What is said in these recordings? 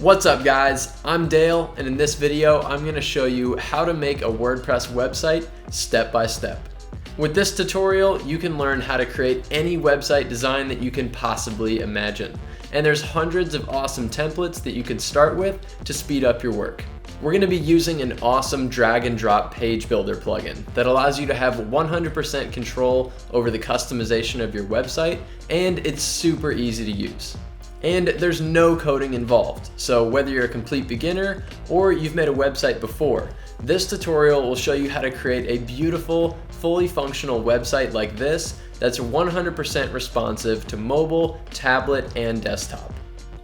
What's up guys, I'm Dale, and in this video I'm going to show you how to make a WordPress website step by step. With this tutorial you can learn how to create any website design that you can possibly imagine. And there's hundreds of awesome templates that you can start with to speed up your work. We're going to be using an awesome drag and drop page builder plugin that allows you to have 100% control over the customization of your website, and it's super easy to use. And there's no coding involved, so whether you're a complete beginner or you've made a website before, this tutorial will show you how to create a beautiful, fully functional website like this that's 100% responsive to mobile, tablet, and desktop.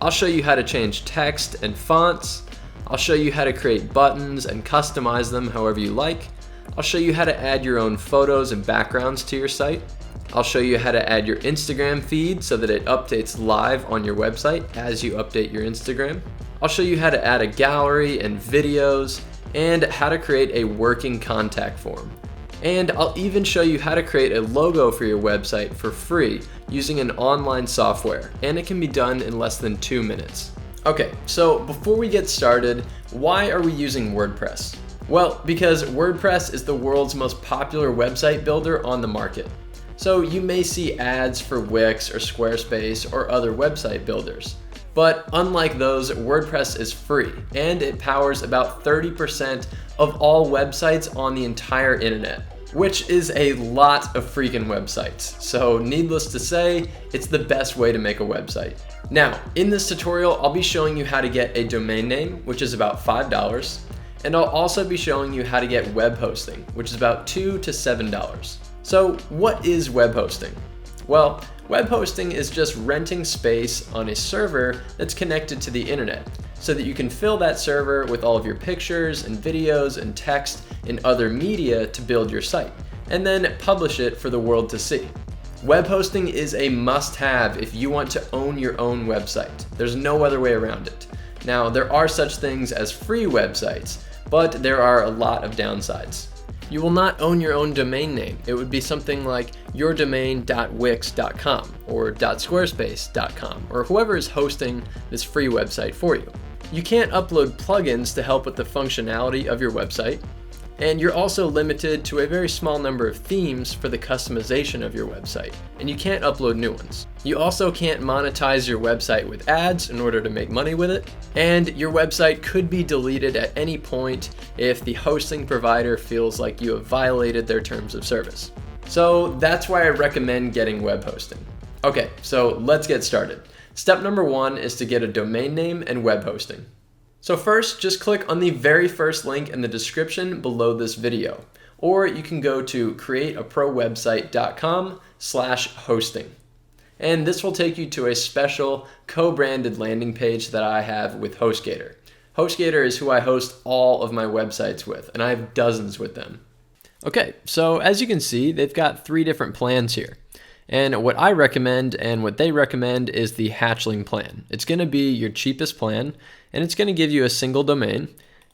I'll show you how to change text and fonts. I'll show you how to create buttons and customize them however you like. I'll show you how to add your own photos and backgrounds to your site. I'll show you how to add your Instagram feed so that it updates live on your website as you update your Instagram. I'll show you how to add a gallery and videos, and how to create a working contact form. And I'll even show you how to create a logo for your website for free using an online software, and it can be done in less than 2 minutes. Okay, so before we get started, why are we using WordPress? Well, because WordPress is the world's most popular website builder on the market. So you may see ads for Wix or Squarespace or other website builders. But unlike those, WordPress is free, and it powers about 30% of all websites on the entire internet, which is a lot of freaking websites. So needless to say, it's the best way to make a website. Now, in this tutorial, I'll be showing you how to get a domain name, which is about $5, and I'll also be showing you how to get web hosting, which is about $2 to $7. So what is web hosting? Well, web hosting is just renting space on a server that's connected to the internet so that you can fill that server with all of your pictures and videos and text and other media to build your site, and then publish it for the world to see. Web hosting is a must-have if you want to own your own website. There's no other way around it. Now, there are such things as free websites, but there are a lot of downsides. You will not own your own domain name. It would be something like yourdomain.wix.com or .squarespace.com, or whoever is hosting this free website for you. You can't upload plugins to help with the functionality of your website, and you're also limited to a very small number of themes for the customization of your website, and you can't upload new ones. You also can't monetize your website with ads in order to make money with it, and your website could be deleted at any point if the hosting provider feels like you have violated their terms of service. So that's why I recommend getting web hosting. Okay, so let's get started. Step number 1 is to get a domain name and web hosting. So first, just click on the very first link in the description below this video, or you can go to createaprowebsite.com/hosting. And this will take you to a special co-branded landing page that I have with HostGator. HostGator is who I host all of my websites with, and I have dozens with them. Okay, so as you can see, they've got 3 different plans here. And what I recommend and what they recommend is the hatchling plan. It's going to be your cheapest plan, and it's going to give you a single domain.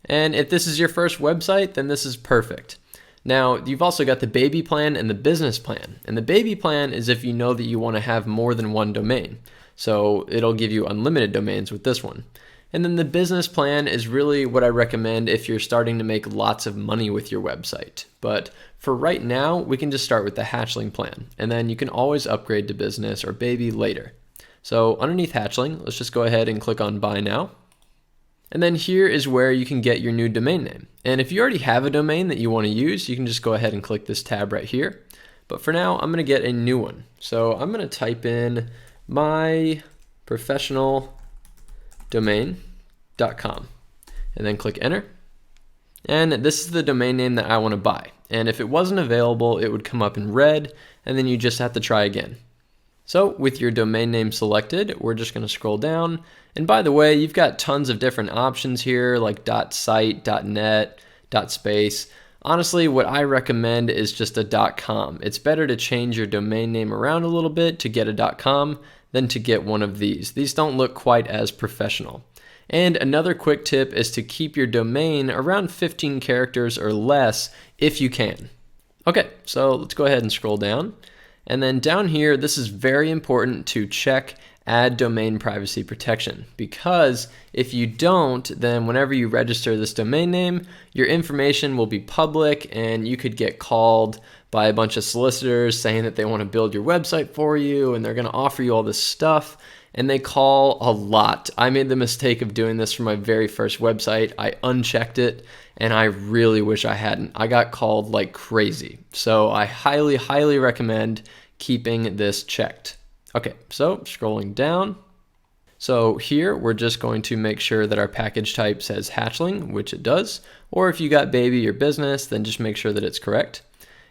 And if this is your first website, then this is perfect. Now, you've also got the baby plan and the business plan. And the baby plan is if you know that you want to have more than one domain. So it'll give you unlimited domains with this one. And then the business plan is really what I recommend if you're starting to make lots of money with your website. But for right now, we can just start with the hatchling plan, and then you can always upgrade to business or baby later. So underneath hatchling, let's just go ahead and click on buy now. And then here is where you can get your new domain name. And if you already have a domain that you want to use, you can just go ahead and click this tab right here. But for now, I'm going to get a new one. So I'm going to type in myprofessionaldomain.com and then click enter. And this is the domain name that I want to buy. And if it wasn't available, it would come up in red, and then you just have to try again. So with your domain name selected, we're just going to scroll down. And by the way, you've got tons of different options here like .site, .net, .space. Honestly, what I recommend is just a .com. It's better to change your domain name around a little bit to get a .com than to get one of these. These don't look quite as professional. And another quick tip is to keep your domain around 15 characters or less if you can. Okay, so let's go ahead and scroll down. And then down here, this is very important to check add domain privacy protection, because if you don't, then whenever you register this domain name, your information will be public and you could get called by a bunch of solicitors saying that they want to build your website for you and they're going to offer you all this stuff. And they call a lot. I made the mistake of doing this for my very first website. I unchecked it and I really wish I hadn't. I got called like crazy. So I highly, highly recommend keeping this checked. Okay, so scrolling down. So here we're just going to make sure that our package type says hatchling, which it does. Or if you got baby or business, then just make sure that it's correct.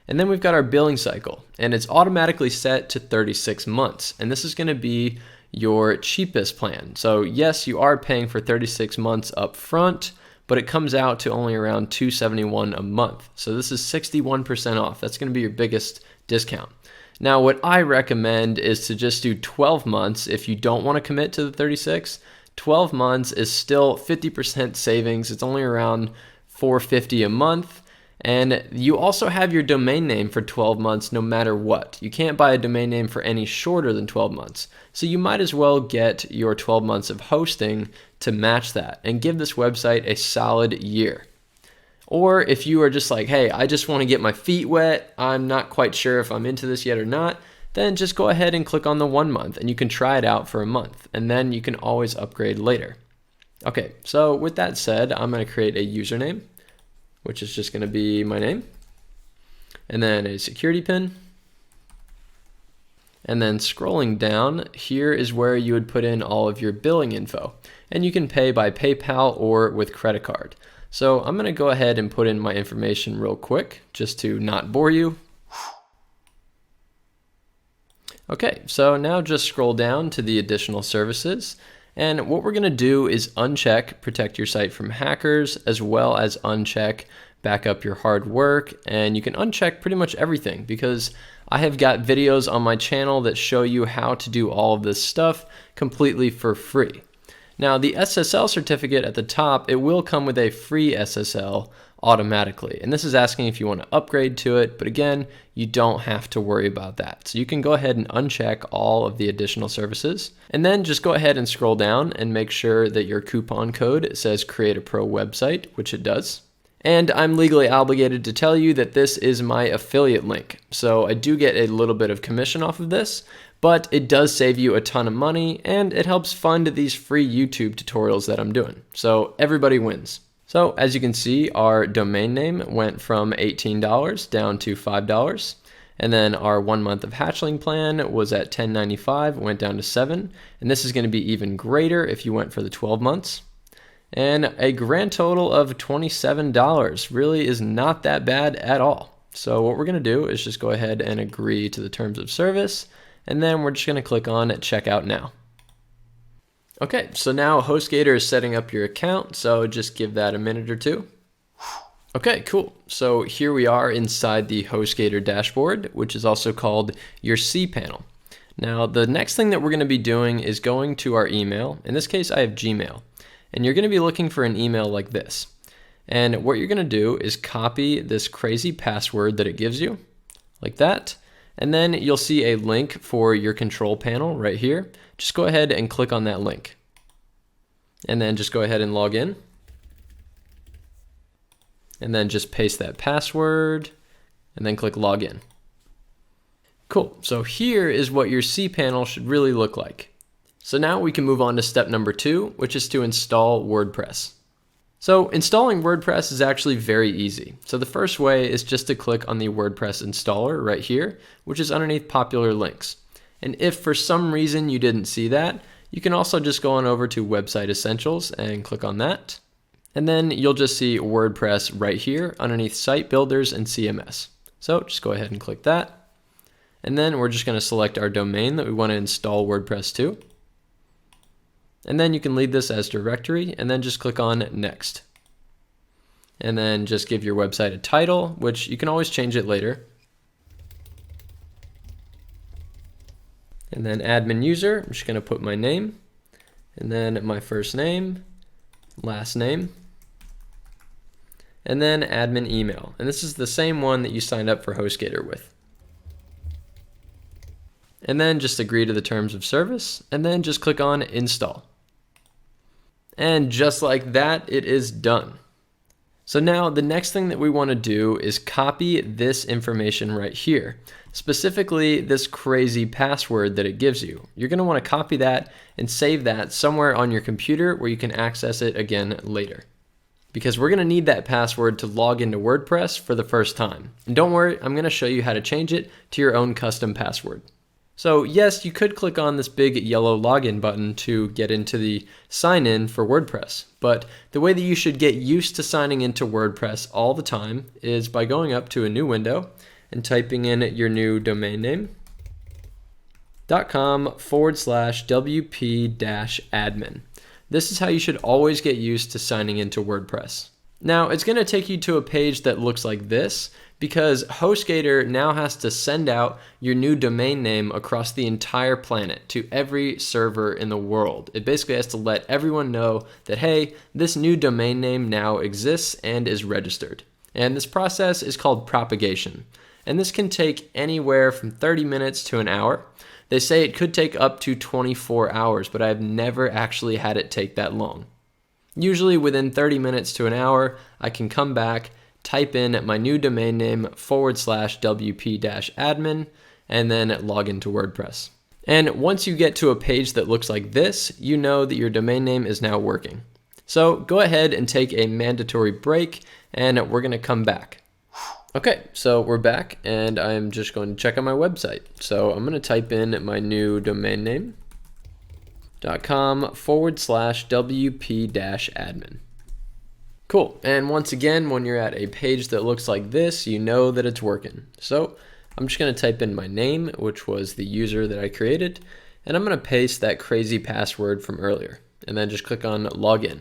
And then we've got our billing cycle, and it's automatically set to 36 months. And this is going to be your cheapest plan. So yes, you are paying for 36 months up front, but it comes out to only around $271 a month. So this is 61% off. That's going to be your biggest discount. Now, what I recommend is to just do 12 months if you don't want to commit to the 36. 12 months is still 50% savings. It's only around $450 a month. And you also have your domain name for 12 months no matter what. You can't buy a domain name for any shorter than 12 months. So you might as well get your 12 months of hosting to match that and give this website a solid year. Or if you are just like, hey, I just want to get my feet wet, I'm not quite sure if I'm into this yet or not, then just go ahead and click on the 1 month and you can try it out for a month and then you can always upgrade later. Okay, so with that said, I'm going to create a username, which is just going to be my name, and then a security pin. And then scrolling down, here is where you would put in all of your billing info. And you can pay by PayPal or with credit card. So I'm going to go ahead and put in my information real quick, just to not bore you. Okay, so now just scroll down to the additional services. And what we're going to do is uncheck protect your site from hackers, as well as uncheck back up your hard work. And you can uncheck pretty much everything because I have got videos on my channel that show you how to do all of this stuff completely for free. Now the SSL certificate at the top, it will come with a free SSL automatically. And this is asking if you want to upgrade to it, but again, you don't have to worry about that. So you can go ahead and uncheck all of the additional services, and then just go ahead and scroll down and make sure that your coupon code says create a pro website, which it does. And I'm legally obligated to tell you that this is my affiliate link. So I do get a little bit of commission off of this, but it does save you a ton of money and it helps fund these free YouTube tutorials that I'm doing. So everybody wins. So as you can see, our domain name went from $18 down to $5. And then our 1 month of hatchling plan was at $10.95, went down to $7. And this is going to be even greater if you went for the 12 months. And a grand total of $27 really is not that bad at all. So what we're going to do is just go ahead and agree to the terms of service. And then we're just going to click on checkout now. Okay, so now HostGator is setting up your account, so just give that a minute or two. Okay, cool. So here we are inside the HostGator dashboard, which is also called your cPanel. Now, the next thing that we're going to be doing is going to our email. In this case, I have Gmail. And you're going to be looking for an email like this. And what you're going to do is copy this crazy password that it gives you, like that. And then you'll see a link for your control panel right here. Just go ahead and click on that link. And then just go ahead and log in. And then just paste that password and then click login. Cool. So here is what your cPanel should really look like. So now we can move on to step number 2, which is to install WordPress. So installing WordPress is actually very easy. So the first way is just to click on the WordPress installer right here, which is underneath popular links. And if for some reason you didn't see that, you can also just go on over to Website Essentials and click on that. And then you'll just see WordPress right here underneath Site Builders and CMS. So just go ahead and click that. And then we're just going to select our domain that we want to install WordPress to. And then you can leave this as directory and then just click on next. And then just give your website a title, which you can always change it later. And then admin user, I'm just going to put my name and then my first name, last name, and then admin email. And this is the same one that you signed up for HostGator with. and then just agree to the terms of service, and then just click on install. And just like that, it is done. So now the next thing that we want to do is copy this information right here, specifically this crazy password that it gives you. You're going to want to copy that and save that somewhere on your computer where you can access it again later, because we're going to need that password to log into WordPress for the first time. And don't worry, I'm going to show you how to change it to your own custom password. So yes, you could click on this big yellow login button to get into the sign in for WordPress, but the way that you should get used to signing into WordPress all the time is by going up to a new window and typing in your new domain name, .com/wp-admin. This is how you should always get used to signing into WordPress. Now, it's going to take you to a page that looks like this because HostGator now has to send out your new domain name across the entire planet to every server in the world. It basically has to let everyone know that, hey, this new domain name now exists and is registered. And this process is called propagation. And this can take anywhere from 30 minutes to an hour. They say it could take up to 24 hours, but I've never actually had it take that long. Usually within 30 minutes to an hour, I can come back, type in my new domain name /wp-admin, and then log into WordPress. And once you get to a page that looks like this, you know that your domain name is now working. So go ahead and take a mandatory break, and we're going to come back. Okay, so we're back, and I'm just going to check on my website. So I'm going to type in my new domain name, .com/wp-admin. Cool, and once again, when you're at a page that looks like this, you know that it's working. So I'm just going to type in my name, which was the user that I created, and I'm going to paste that crazy password from earlier, and then just click on login.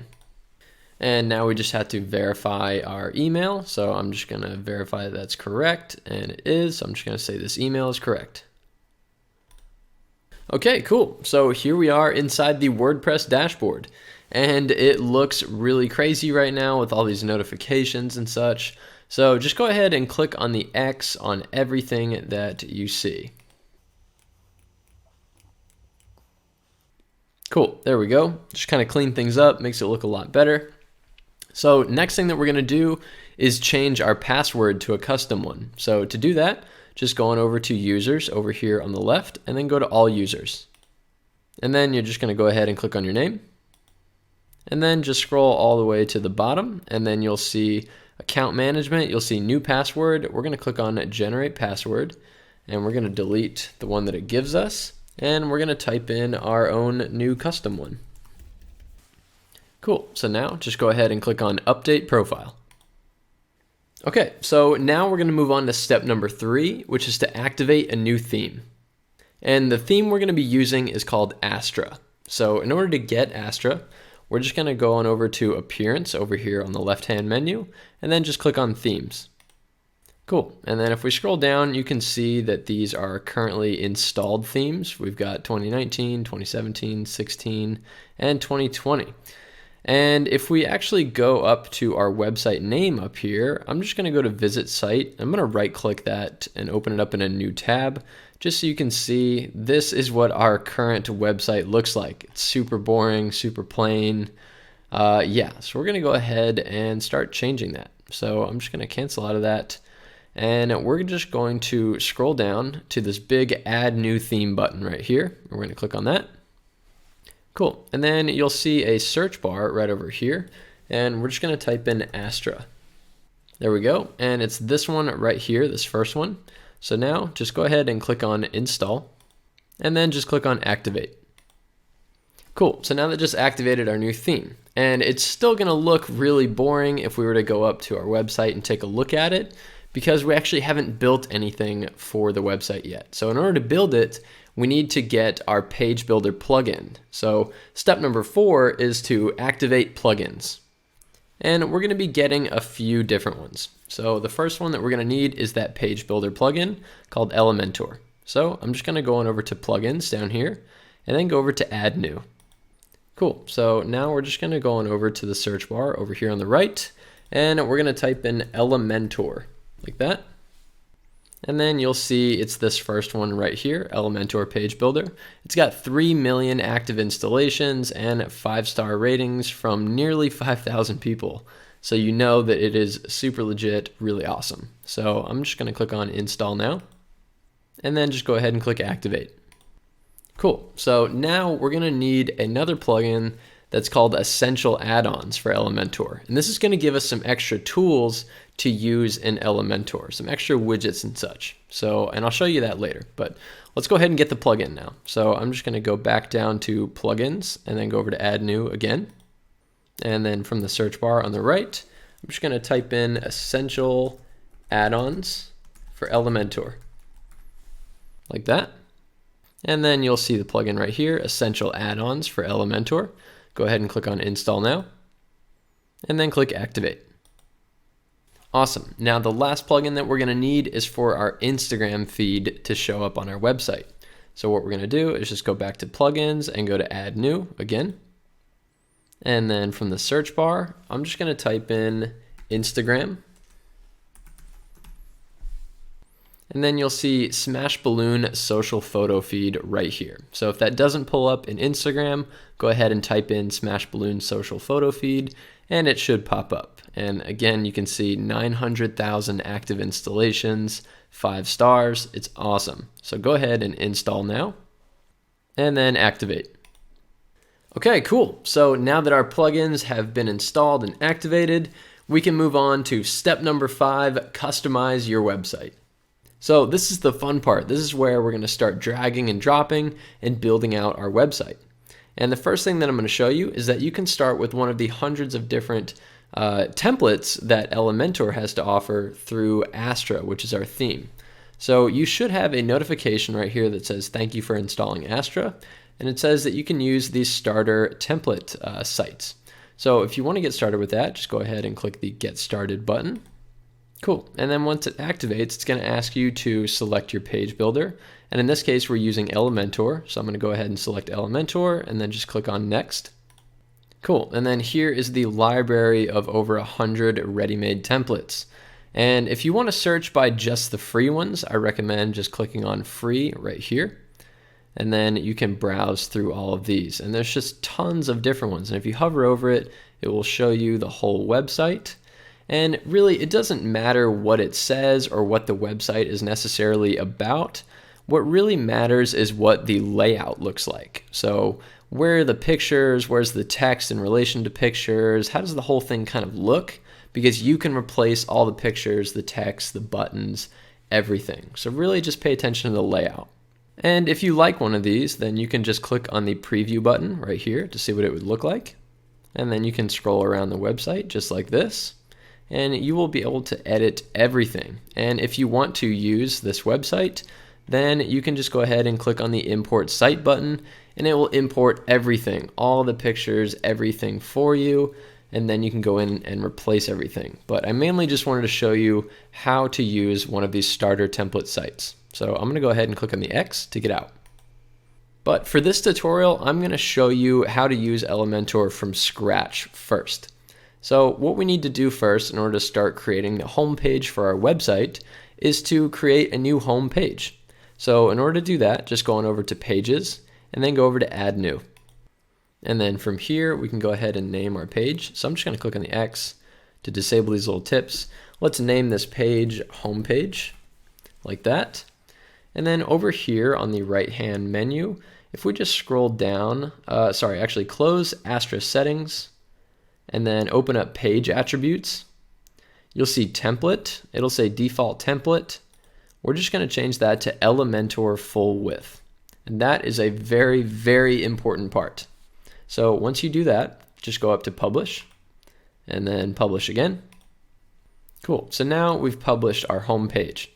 And now we just have to verify our email, so I'm just going to verify that that's correct, and it is. So I'm just going to say this email is correct. Okay, cool. So here we are inside the WordPress dashboard, and it looks really crazy right now with all these notifications and such. So just go ahead and click on the X on everything that you see. Cool, there we go. Just kind of clean things up, makes it look a lot better. So next thing that we're going to do is change our password to a custom one. So to do that, just go on over to users over here on the left, and then go to all users. And then you're just going to go ahead and click on your name, and then just scroll all the way to the bottom, and then you'll see account management, you'll see new password. We're going to click on generate password, and we're going to delete the one that it gives us, and we're going to type in our own new custom one. Cool, so now just go ahead and click on update profile. Okay, so now we're going to move on to step number 3, which is to activate a new theme. And the theme we're going to be using is called Astra. So in order to get Astra, we're just going to go on over to Appearance over here on the left-hand menu, and then just click on Themes. Cool, and then if we scroll down, you can see that these are currently installed themes. We've got 2019, 2017, 16, and 2020. And if we actually go up to our website name up here, I'm just going to go to Visit Site. I'm going to right-click that and open it up in a new tab, just so you can see this is what our current website looks like. It's super boring, super plain. Yeah, so we're going to go ahead and start changing that. So I'm just going to cancel out of that, and we're just going to scroll down to this big Add New Theme button right here. We're going to click on that. Cool, and then you'll see a search bar right over here, and we're just going to type in Astra. There we go, and it's this one right here, this first one. So now just go ahead and click on Install, and then just click on Activate. Cool, so now that just activated our new theme, and it's still going to look really boring if we were to go up to our website and take a look at it, because we actually haven't built anything for the website yet. So in order to build it, we need to get our page builder plugin. So step number 4 is to activate plugins. And we're going to be getting a few different ones. So the first one that we're going to need is that page builder plugin called Elementor. So I'm just going to go on over to plugins down here, and then go over to add new. Cool, so now we're just going to go on over to the search bar over here on the right, and we're going to type in Elementor like that. And then you'll see it's this first one right here, Elementor Page Builder. It's got 3 million active installations and 5-star ratings from nearly 5,000 people. So you know that it is super legit, really awesome. So I'm just gonna click on Install Now, and then just go ahead and click Activate. Cool, so now we're gonna need another plugin that's called Essential Add-ons for Elementor. And this is gonna give us some extra tools to use in Elementor, some extra widgets and such. So, and I'll show you that later, but let's go ahead and get the plugin now. So I'm just gonna go back down to Plugins and then go over to Add New again. And then from the search bar on the right, I'm just gonna type in Essential Add-ons for Elementor, like that. And then you'll see the plugin right here, Essential Add-ons for Elementor. Go ahead and click on Install Now, and then click Activate. Awesome. Now the last plugin that we're going to need is for our Instagram feed to show up on our website. So what we're going to do is just go back to Plugins and go to Add New again. And then from the search bar, I'm just going to type in Instagram. And then you'll see Smashballoon social photo feed right here. So if that doesn't pull up in Instagram, go ahead and type in Smashballoon social photo feed and it should pop up. And again, you can see 900,000 active installations, 5 stars. It's awesome. So go ahead and install now and then activate. Okay, cool. So now that our plugins have been installed and activated, we can move on to step number 5, customize your website. So this is the fun part. This is where we're going to start dragging and dropping and building out our website. And the first thing that I'm going to show you is that you can start with one of the hundreds of different templates that Elementor has to offer through Astra, which is our theme. So you should have a notification right here that says thank you for installing Astra, and it says that you can use these starter template sites. So if you want to get started with that, just go ahead and click the Get Started button. Cool, and then once it activates, it's going to ask you to select your page builder. And in this case, we're using Elementor. So I'm going to go ahead and select Elementor and then just click on Next. Cool, and then here is the library of over 100 ready-made templates. And if you want to search by just the free ones, I recommend just clicking on Free right here. And then you can browse through all of these. And there's just tons of different ones. And if you hover over it, it will show you the whole website. And really, it doesn't matter what it says or what the website is necessarily about. What really matters is what the layout looks like. So where are the pictures? Where's the text in relation to pictures? How does the whole thing kind of look? Because you can replace all the pictures, the text, the buttons, everything. So really just pay attention to the layout. And if you like one of these, then you can just click on the preview button right here to see what it would look like. And then you can scroll around the website just like this. And you will be able to edit everything. And if you want to use this website, then you can just go ahead and click on the Import Site button, and it will import everything, all the pictures, everything for you, and then you can go in and replace everything. But I mainly just wanted to show you how to use one of these starter template sites. So I'm going to go ahead and click on the X to get out. But for this tutorial, I'm going to show you how to use Elementor from scratch first. So what we need to do first in order to start creating the home page for our website is to create a new home page. So in order to do that, just go on over to Pages and then go over to Add New. And then from here, we can go ahead and name our page. So I'm just going to click on the X to disable these little tips. Let's name this page Home Page, like that. And then over here on the right-hand menu, if we just scroll down, close Astra Settings, and then open up Page Attributes, you'll see Template. It'll say Default Template. We're just going to change that to Elementor Full Width. And that is a very, very important part. So once you do that, just go up to Publish, and then Publish again. Cool. So now we've published our home page.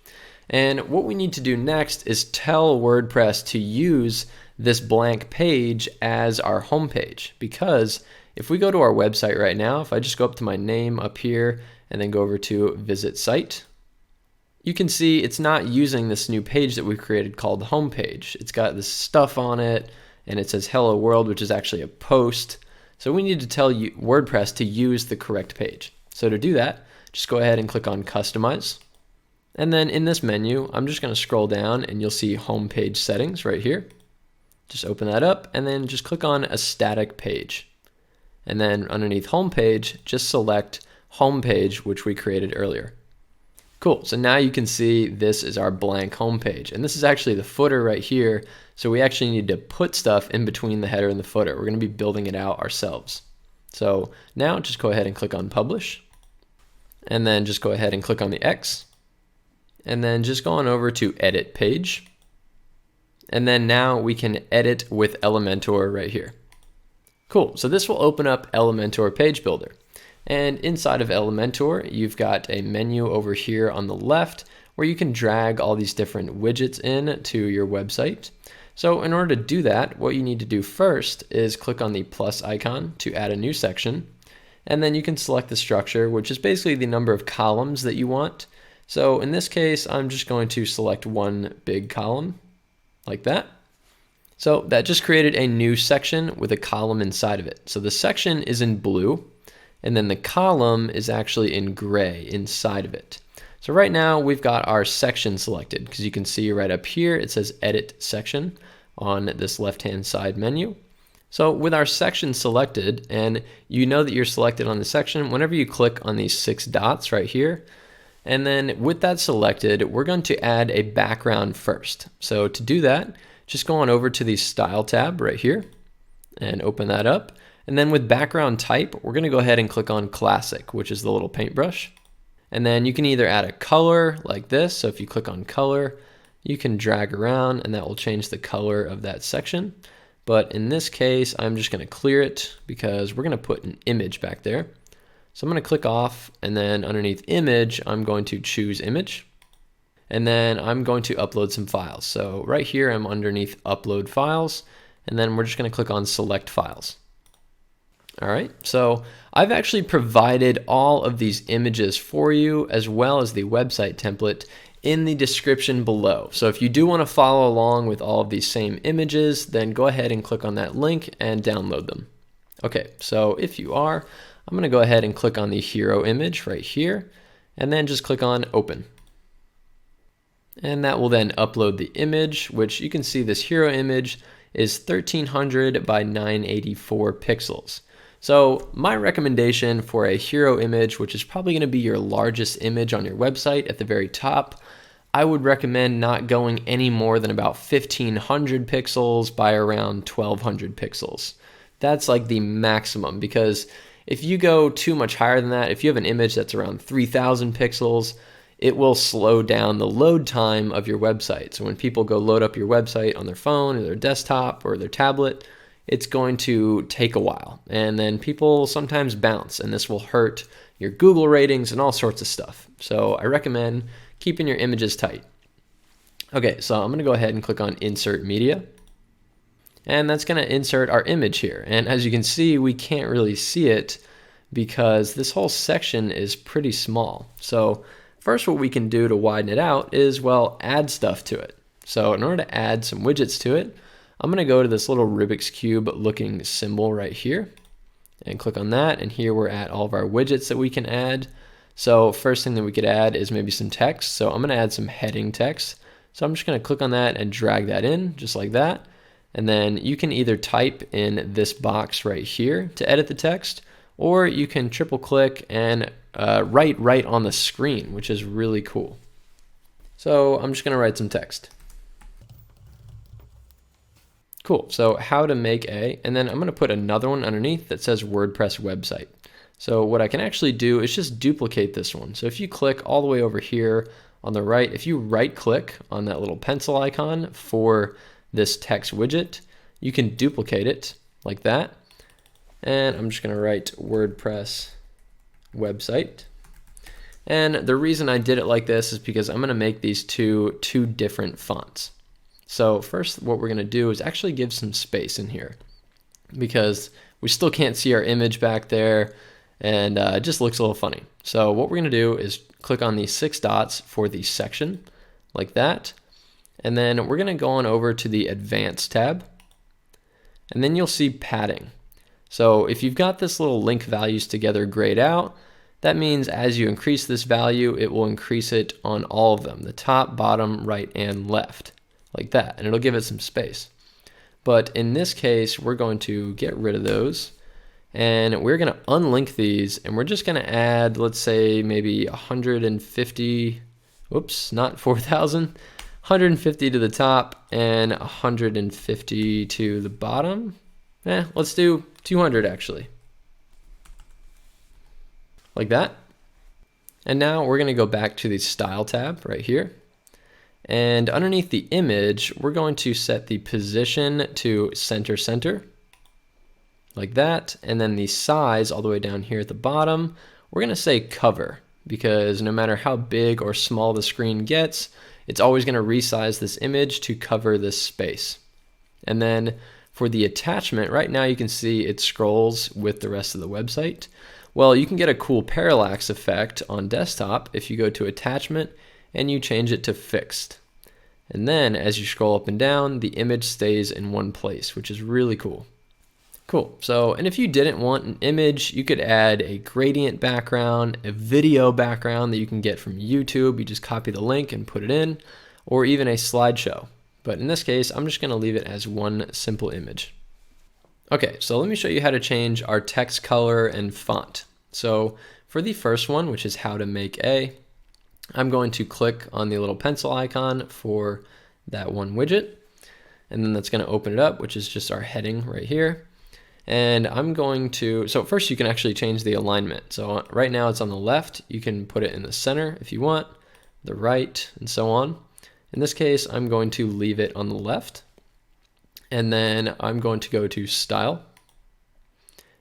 And what we need to do next is tell WordPress to use this blank page as our home page, because if we go to our website right now, if I just go up to my name up here and then go over to Visit Site, you can see it's not using this new page that we've created called the home page. It's got this stuff on it and it says Hello World, which is actually a post. So we need to tell WordPress to use the correct page. So to do that, just go ahead and click on Customize. And then in this menu, I'm just going to scroll down and you'll see home page settings right here. Just open that up and then just click on a static page. And then underneath home page, just select home page, which we created earlier. Cool, so now you can see this is our blank home page. And this is actually the footer right here. So we actually need to put stuff in between the header and the footer. We're going to be building it out ourselves. So now just go ahead and click on publish. And then just go ahead and click on the X. And then just go on over to edit page. And then now we can edit with Elementor right here. Cool, so this will open up Elementor Page Builder. And inside of Elementor, you've got a menu over here on the left where you can drag all these different widgets in to your website. So in order to do that, what you need to do first is click on the plus icon to add a new section. And then you can select the structure, which is basically the number of columns that you want. So in this case, I'm just going to select one big column like that. So that just created a new section with a column inside of it. So the section is in blue, and then the column is actually in gray inside of it. So right now we've got our section selected because you can see right up here it says edit section on this left-hand side menu. So with our section selected, and you know that you're selected on the section whenever you click on these 6 dots right here. And then with that selected, we're going to add a background first. So to do that, just go on over to the Style tab right here and open that up. And then with background type, we're going to go ahead and click on Classic, which is the little paintbrush. And then you can either add a color like this. So if you click on color, you can drag around and that will change the color of that section. But in this case, I'm just going to clear it because we're going to put an image back there. So I'm going to click off, and then underneath image, I'm going to choose image. And then I'm going to upload some files. So right here, I'm underneath upload files, and then we're just going to click on select files. All right, so I've actually provided all of these images for you as well as the website template in the description below. So if you do want to follow along with all of these same images, then go ahead and click on that link and download them. Okay, so if you are, I'm going to go ahead and click on the hero image right here and then just click on open. And that will then upload the image, which you can see this hero image is 1300 by 984 pixels. So my recommendation for a hero image, which is probably going to be your largest image on your website at the very top, I would recommend not going any more than about 1500 pixels by around 1200 pixels. That's like the maximum, because if you go too much higher than that, if you have an image that's around 3000 pixels, it will slow down the load time of your website. So when people go load up your website on their phone or their desktop or their tablet, it's going to take a while. And then people sometimes bounce, and this will hurt your Google ratings and all sorts of stuff. So I recommend keeping your images tight. Okay, so I'm going to go ahead and click on Insert Media. And that's going to insert our image here. And as you can see, we can't really see it because this whole section is pretty small. So first, what we can do to widen it out is, well, add stuff to it. So in order to add some widgets to it, I'm going to go to this little Rubik's Cube looking symbol right here and click on that. And here we're at all of our widgets that we can add. So first thing that we could add is maybe some text. So I'm going to add some heading text. So I'm just going to click on that and drag that in just like that. And then you can either type in this box right here to edit the text, or you can triple click and write right on the screen, which is really cool. So I'm just going to write some text. Cool, so how to make a, and then I'm going to put another one underneath that says WordPress website. So what I can actually do is just duplicate this one. So if you click all the way over here on the right, if you right click on that little pencil icon for this text widget, you can duplicate it like that. And I'm just going to write WordPress website. And the reason I did it like this is because I'm going to make these two different fonts. So first, what we're going to do is actually give some space in here because we still can't see our image back there, and it just looks a little funny. So what we're going to do is click on these 6 dots for the section like that. And then we're going to go on over to the Advanced tab, and then you'll see padding. So if you've got this little link values together grayed out, That means as you increase this value, it will increase it on all of them, the top, bottom, right, and left, like that, and it'll give it some space. But in this case, we're going to get rid of those, and we're going to unlink these, and we're just going to add, let's say, maybe 150, whoops, not 4,000, 150 to the top and 150 to the bottom. Let's do 200 actually. Like that. And now we're going to go back to the Style tab right here. And underneath the image, we're going to set the position to center center, like that. And then the size all the way down here at the bottom, we're going to say cover, because no matter how big or small the screen gets, it's always going to resize this image to cover this space. And then for the attachment, right now you can see it scrolls with the rest of the website. Well, you can get a cool parallax effect on desktop if you go to attachment and you change it to fixed. And then as you scroll up and down, the image stays in one place, which is really cool. Cool. So, and if you didn't want an image, you could add a gradient background, a video background that you can get from YouTube. You just copy the link and put it in, or even a slideshow. But in this case, I'm just going to leave it as one simple image. Okay, so let me show you how to change our text color and font. So for the first one, which is how to make I'm going to click on the little pencil icon for that one widget. And then that's going to open it up, which is just our heading right here. And I'm going to, so first you can actually change the alignment. So right now it's on the left. You can put it in the center if you want, the right, and so on. In this case, I'm going to leave it on the left. And then I'm going to go to Style.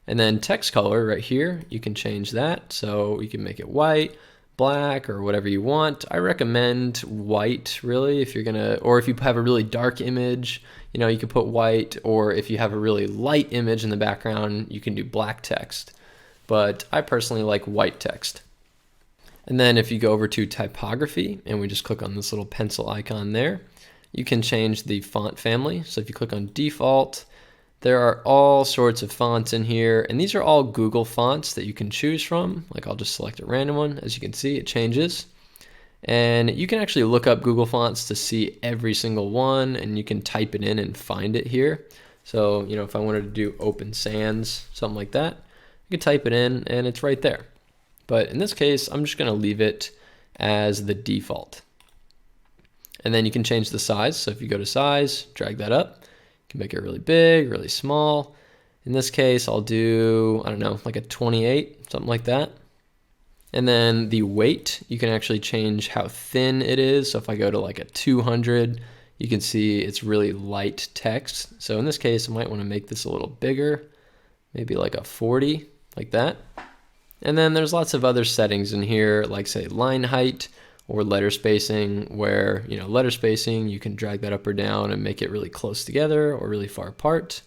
And then text color right here, you can change that. So you can make it white, black, or whatever you want. I recommend white, really, if you're gonna, or if you have a really dark image, you know, you could put white, or if you have a really light image in the background, you can do black text. But I personally like white text. And then if you go over to typography and we just click on this little pencil icon there, you can change the font family. So if you click on default, there are all sorts of fonts in here, and these are all Google fonts that you can choose from. Like I'll just select a random one. As you can see, it changes. And you can actually look up Google fonts to see every single one, and you can type it in and find it here. So, you know, if I wanted to do Open Sans, something like that, you can type it in and it's right there. But in this case, I'm just going to leave it as the default. And then you can change the size. So if you go to size, drag that up, you can make it really big, really small. In this case, I'll do, I don't know, like a 28, something like that. And then the weight, you can actually change how thin it is. So if I go to like a 200, you can see it's really light text. So in this case, I might want to make this a little bigger, maybe like a 40, like that. And then there's lots of other settings in here, like say line height or letter spacing, where, you know, letter spacing, you can drag that up or down and make it really close together or really far apart.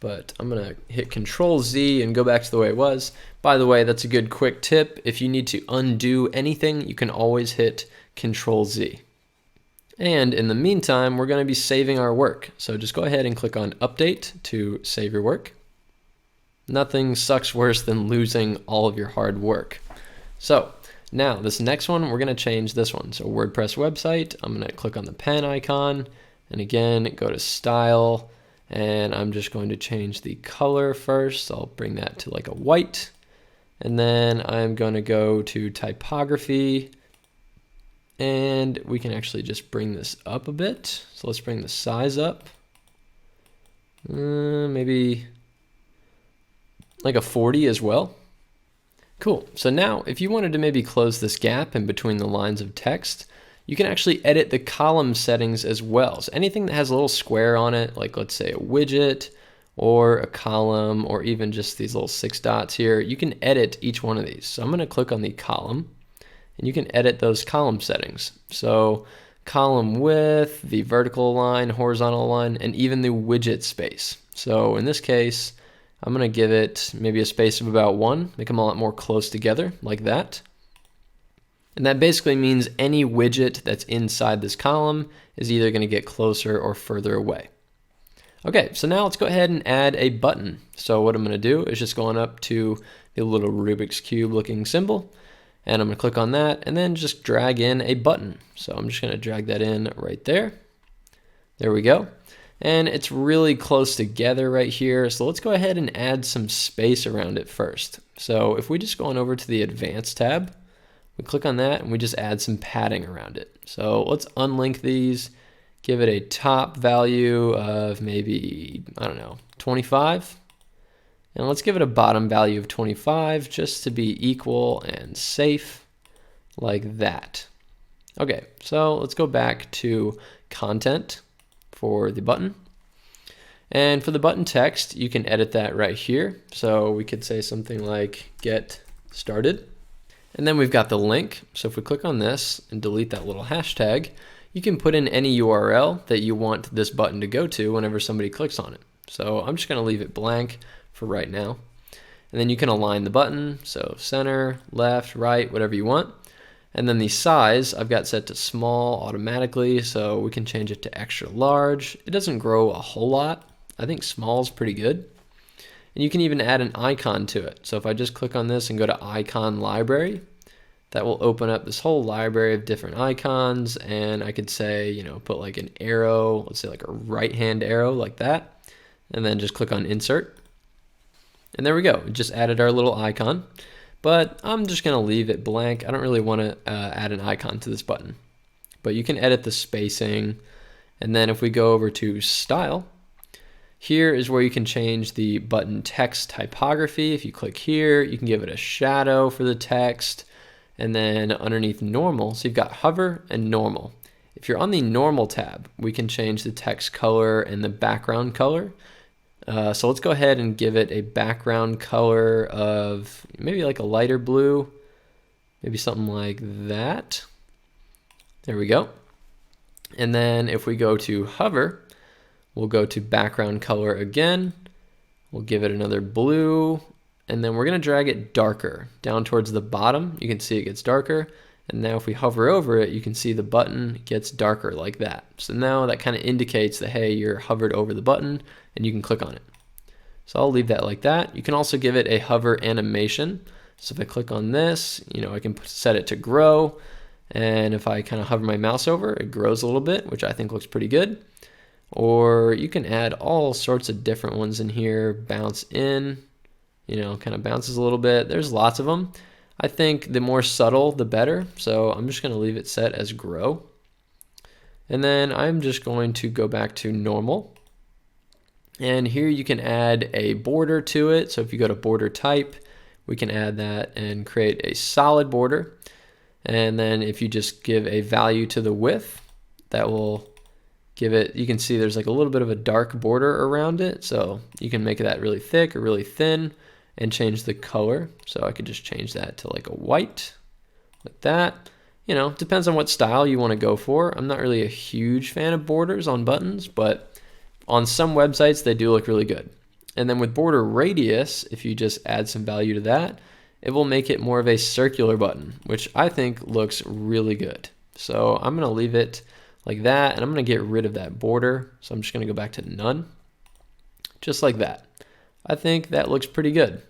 But I'm going to hit Control Z and go back to the way it was. By the way, that's a good quick tip. If you need to undo anything, you can always hit Control Z. And in the meantime, we're going to be saving our work. So just go ahead and click on Update to save your work. Nothing sucks worse than losing all of your hard work. So now this next one, we're going to change this one. So WordPress website, I'm going to click on the pen icon. And again, go to Style. And I'm just going to change the color first. I'll bring that to like a white. And then I'm going to go to typography. And we can actually just bring this up a bit. So let's bring the size up. Maybe like a 40 as well. Cool. So now if you wanted to maybe close this gap in between the lines of text, you can actually edit the column settings as well. So anything that has a little square on it, like let's say a widget or a column or even just these little 6 dots here, you can edit each one of these. So I'm going to click on the column and you can edit those column settings. So column width, the vertical line, horizontal line, and even the widget space. So in this case, I'm going to give it maybe a space of about 1, make them a lot more close together like that. And that basically means any widget that's inside this column is either going to get closer or further away. Okay, so now let's go ahead and add a button. So what I'm going to do is just going up to the little Rubik's Cube looking symbol. And I'm going to click on that and then just drag in a button. So I'm just going to drag that in right there. There we go. And it's really close together right here. So let's go ahead and add some space around it first. So if we just go on over to the Advanced tab, we click on that and we just add some padding around it. So let's unlink these, give it a top value of maybe, I don't know, 25. And let's give it a bottom value of 25 just to be equal and safe, like that. Okay, so let's go back to content for the button. And for the button text, you can edit that right here. So we could say something like get started. And then we've got the link. So if we click on this and delete that little hashtag, you can put in any URL that you want this button to go to whenever somebody clicks on it. So I'm just going to leave it blank for right now. And then you can align the button. So center, left, right, whatever you want. And then the size I've got set to small automatically, so we can change it to extra large. It doesn't grow a whole lot. I think small is pretty good. And you can even add an icon to it. So if I just click on this and go to icon library, that will open up this whole library of different icons. And I could say, you know, put like an arrow, let's say like a right hand arrow like that. And then just click on insert. And there we go. We just added our little icon. But I'm just going to leave it blank. I don't really want to add an icon to this button. But you can edit the spacing. And then if we go over to style, here is where you can change the button text typography. If you click here, you can give it a shadow for the text. And then underneath normal, so you've got hover and normal. If you're on the normal tab, we can change the text color and the background color. So let's go ahead and give it a background color of maybe like a lighter blue, maybe something like that. There we go. And then if we go to hover, we'll go to background color again. We'll give it another blue, and then we're going to drag it darker down towards the bottom. You can see it gets darker. And now if we hover over it, you can see the button gets darker like that. So now that kind of indicates that, hey, you're hovered over the button and you can click on it. So I'll leave that like that. You can also give it a hover animation. So if I click on this, you know, I can set it to grow. And if I kind of hover my mouse over, it grows a little bit, which I think looks pretty good. Or you can add all sorts of different ones in here. Bounce in, you know, kind of bounces a little bit. There's lots of them. I think the more subtle, the better. So I'm just going to leave it set as grow. And then I'm just going to go back to normal. And here you can add a border to it. So if you go to border type, we can add that and create a solid border. And then if you just give a value to the width, that will give it, you can see there's like a little bit of a dark border around it. So you can make that really thick or really thin and change the color. So I could just change that to like a white, like that. You know, depends on what style you want to go for. I'm not really a huge fan of borders on buttons, but on some websites they do look really good. And then with border radius, if you just add some value to that, it will make it more of a circular button, which I think looks really good. So I'm going to leave it like that, and I'm going to get rid of that border. So I'm just going to go back to none, just like that. I think that looks pretty good.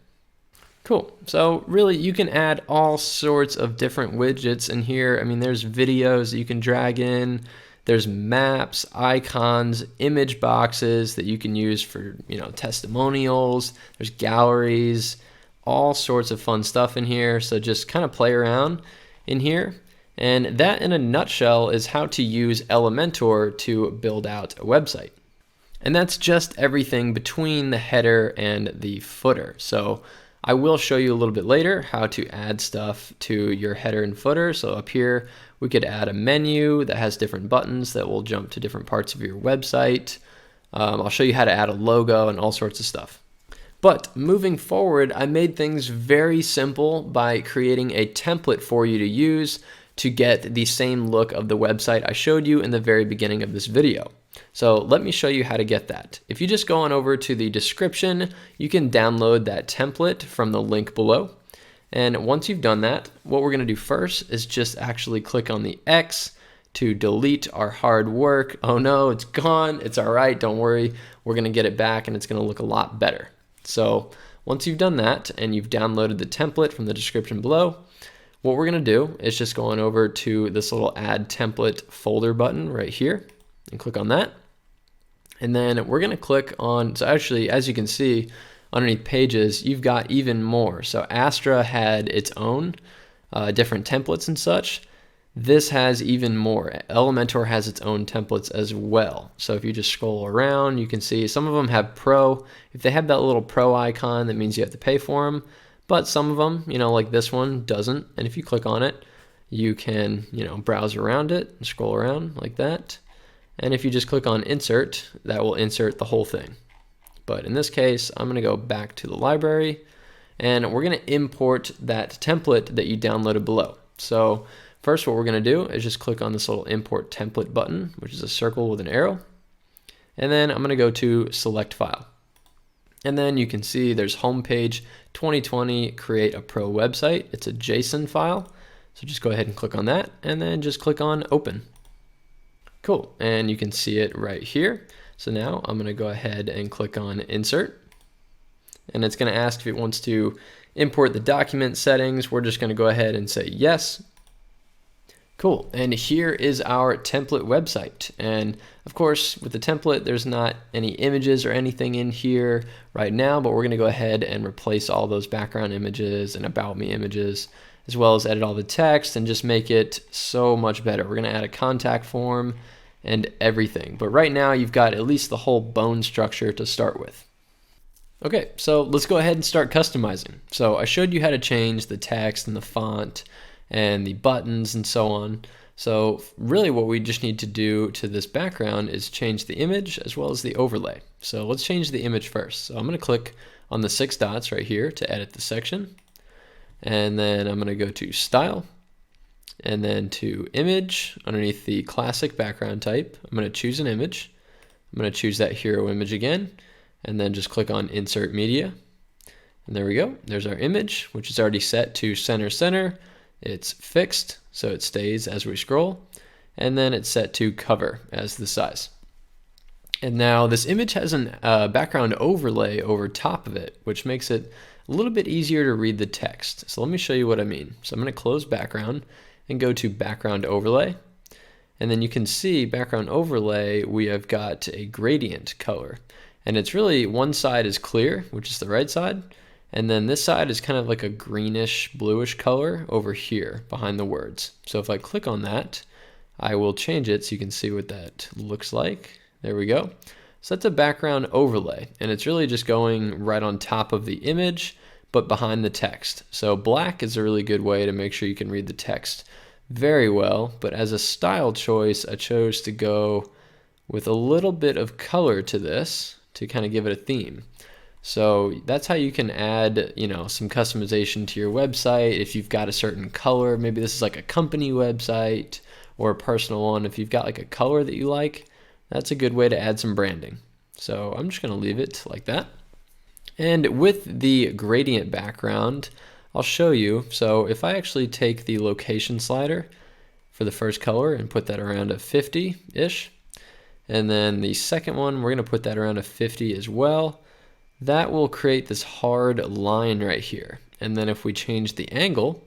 Cool. So really you can add all sorts of different widgets in here. I mean, there's videos that you can drag in. There's maps, icons, image boxes that you can use for, you know, testimonials. There's galleries, all sorts of fun stuff in here. So just kind of play around in here. And that in a nutshell is how to use Elementor to build out a website. And that's just everything between the header and the footer. So I will show you a little bit later how to add stuff to your header and footer. So up here, we could add a menu that has different buttons that will jump to different parts of your website. I'll show you how to add a logo and all sorts of stuff. But moving forward, I made things very simple by creating a template for you to use to get the same look of the website I showed you in the very beginning of this video. So let me show you how to get that. If you just go on over to the description, you can download that template from the link below. And once you've done that, what we're going to do first is just actually click on the X to delete our hard work. Oh no, it's gone. It's all right. Don't worry. We're going to get it back and it's going to look a lot better. So once you've done that and you've downloaded the template from the description below, what we're going to do is just go on over to this little add template folder button right here and click on that. And then we're going to click on, so actually, as you can see underneath pages, you've got even more. So Astra had its own different templates and such. This has even more. Elementor has its own templates as well. So if you just scroll around, you can see some of them have pro. If they have that little pro icon, that means you have to pay for them. But some of them, like this one, doesn't. And if you click on it, you can, browse around it and scroll around like that. And if you just click on insert, that will insert the whole thing. But in this case, I'm going to go back to the library and we're going to import that template that you downloaded below. So first, what we're going to do is just click on this little import template button, which is a circle with an arrow. And then I'm going to go to select file. And then you can see there's homepage 2020 create a pro website. It's a JSON file. So just go ahead and click on that and then just click on open. Cool. And you can see it right here. So now I'm going to go ahead and click on insert. And it's going to ask if it wants to import the document settings. We're just going to go ahead and say yes. Cool, and here is our template website. And of course, with the template, there's not any images or anything in here right now, but we're gonna go ahead and replace all those background images and about me images, as well as edit all the text and just make it so much better. We're gonna add a contact form and everything. But right now, you've got at least the whole bone structure to start with. Okay, so let's go ahead and start customizing. So I showed you how to change the text and the font and the buttons and so on. So really what we just need to do to this background is change the image as well as the overlay. So let's change the image first. So I'm going to click on the 6 dots right here to edit the section. And then I'm going to go to style and then to image underneath the classic background type. I'm going to choose an image. I'm going to choose that hero image again and then just click on insert media. And there we go. There's our image, which is already set to center. It's fixed, so it stays as we scroll, and then it's set to cover as the size. And now this image has a background overlay over top of it, which makes it a little bit easier to read the text. So let me show you what I mean. So I'm going to close background and go to background overlay. And then you can see background overlay, we have got a gradient color. And it's really one side is clear, which is the right side. And then this side is kind of like a greenish bluish color over here behind the words. So if I click on that, I will change it so you can see what that looks like. There we go. So that's a background overlay, and it's really just going right on top of the image, but behind the text. So black is a really good way to make sure you can read the text very well, but as a style choice, I chose to go with a little bit of color to this to kind of give it a theme. So that's how you can add, some customization to your website. If you've got a certain color, maybe this is like a company website or a personal one. If you've got like a color that you like, that's a good way to add some branding. So I'm just going to leave it like that. And with the gradient background, I'll show you. So if I actually take the location slider for the first color and put that around a 50-ish, and then the second one, we're going to put that around a 50 as well. That will create this hard line right here. And then if we change the angle,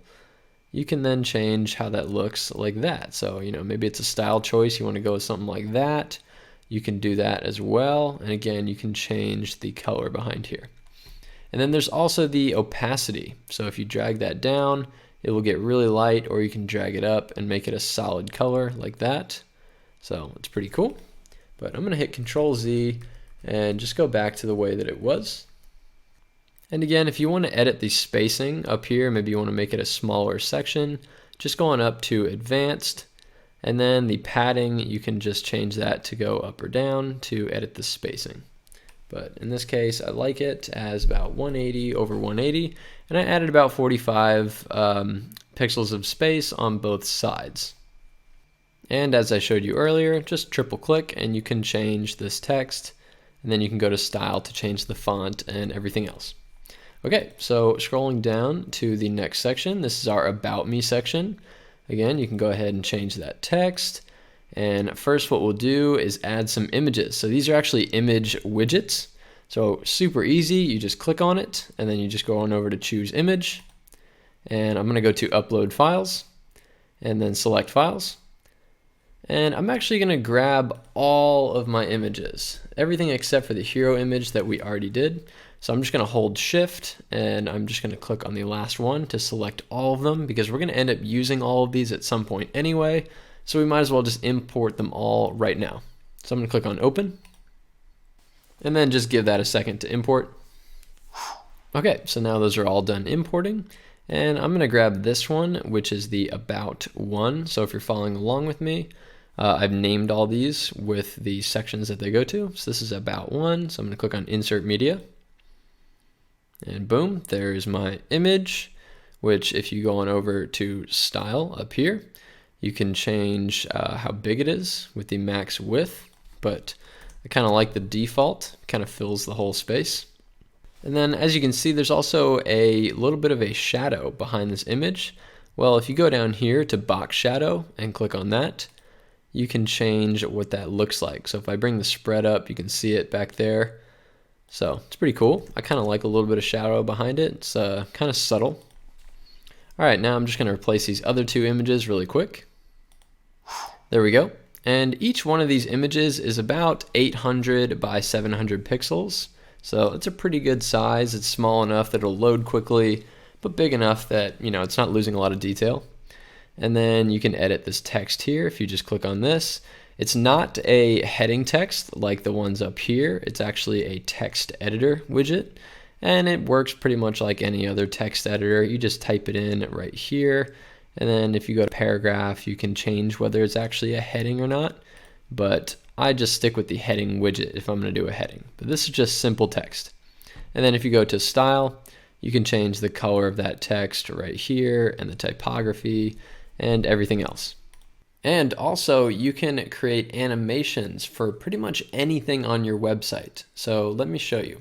you can then change how that looks like that. So, maybe it's a style choice. You want to go with something like that. You can do that as well. And again, you can change the color behind here. And then there's also the opacity. So if you drag that down, it will get really light, or you can drag it up and make it a solid color like that. So it's pretty cool. But I'm going to hit Control Z and just go back to the way that it was. And again, if you want to edit the spacing up here, maybe you want to make it a smaller section, just going up to advanced, and then the padding, you can just change that to go up or down to edit the spacing. But in this case, I like it as about 180 over 180, and I added about 45 pixels of space on both sides. And as I showed you earlier, just triple click and you can change this text. And then you can go to style to change the font and everything else. Okay, so scrolling down to the next section, this is our About Me section. Again, you can go ahead and change that text. And first what we'll do is add some images. So these are actually image widgets. So super easy, you just click on it and then you just go on over to choose image, and I'm going to go to upload files and then select files. And I'm actually going to grab all of my images, everything except for the hero image that we already did. So I'm just going to hold shift and I'm just going to click on the last one to select all of them, because we're going to end up using all of these at some point anyway. So we might as well just import them all right now. So I'm going to click on open and then just give that a second to import. Okay, so now those are all done importing. And I'm going to grab this one, which is the about one. So if you're following along with me, I've named all these with the sections that they go to. So this is about one. So I'm going to click on insert media. And boom, there's my image, which if you go on over to style up here, you can change how big it is with the max width. But I kind of like the default, kind of fills the whole space. And then as you can see, there's also a little bit of a shadow behind this image. Well, if you go down here to box shadow and click on that, you can change what that looks like. So if I bring the spread up, you can see it back there. So it's pretty cool. I kind of like a little bit of shadow behind it. It's kind of subtle. All right, now I'm just going to replace these other two images really quick. There we go. And each one of these images is about 800 by 700 pixels. So it's a pretty good size. It's small enough that it'll load quickly, but big enough that, you know, it's not losing a lot of detail. And then you can edit this text here if you just click on this. It's not a heading text like the ones up here. It's actually a text editor widget, and it works pretty much like any other text editor. You just type it in right here, and then if you go to paragraph, you can change whether it's actually a heading or not. But I just stick with the heading widget if I'm going to do a heading. But this is just simple text. And then if you go to style, you can change the color of that text right here, and the typography, and everything else. And also you can create animations for pretty much anything on your website. So let me show you.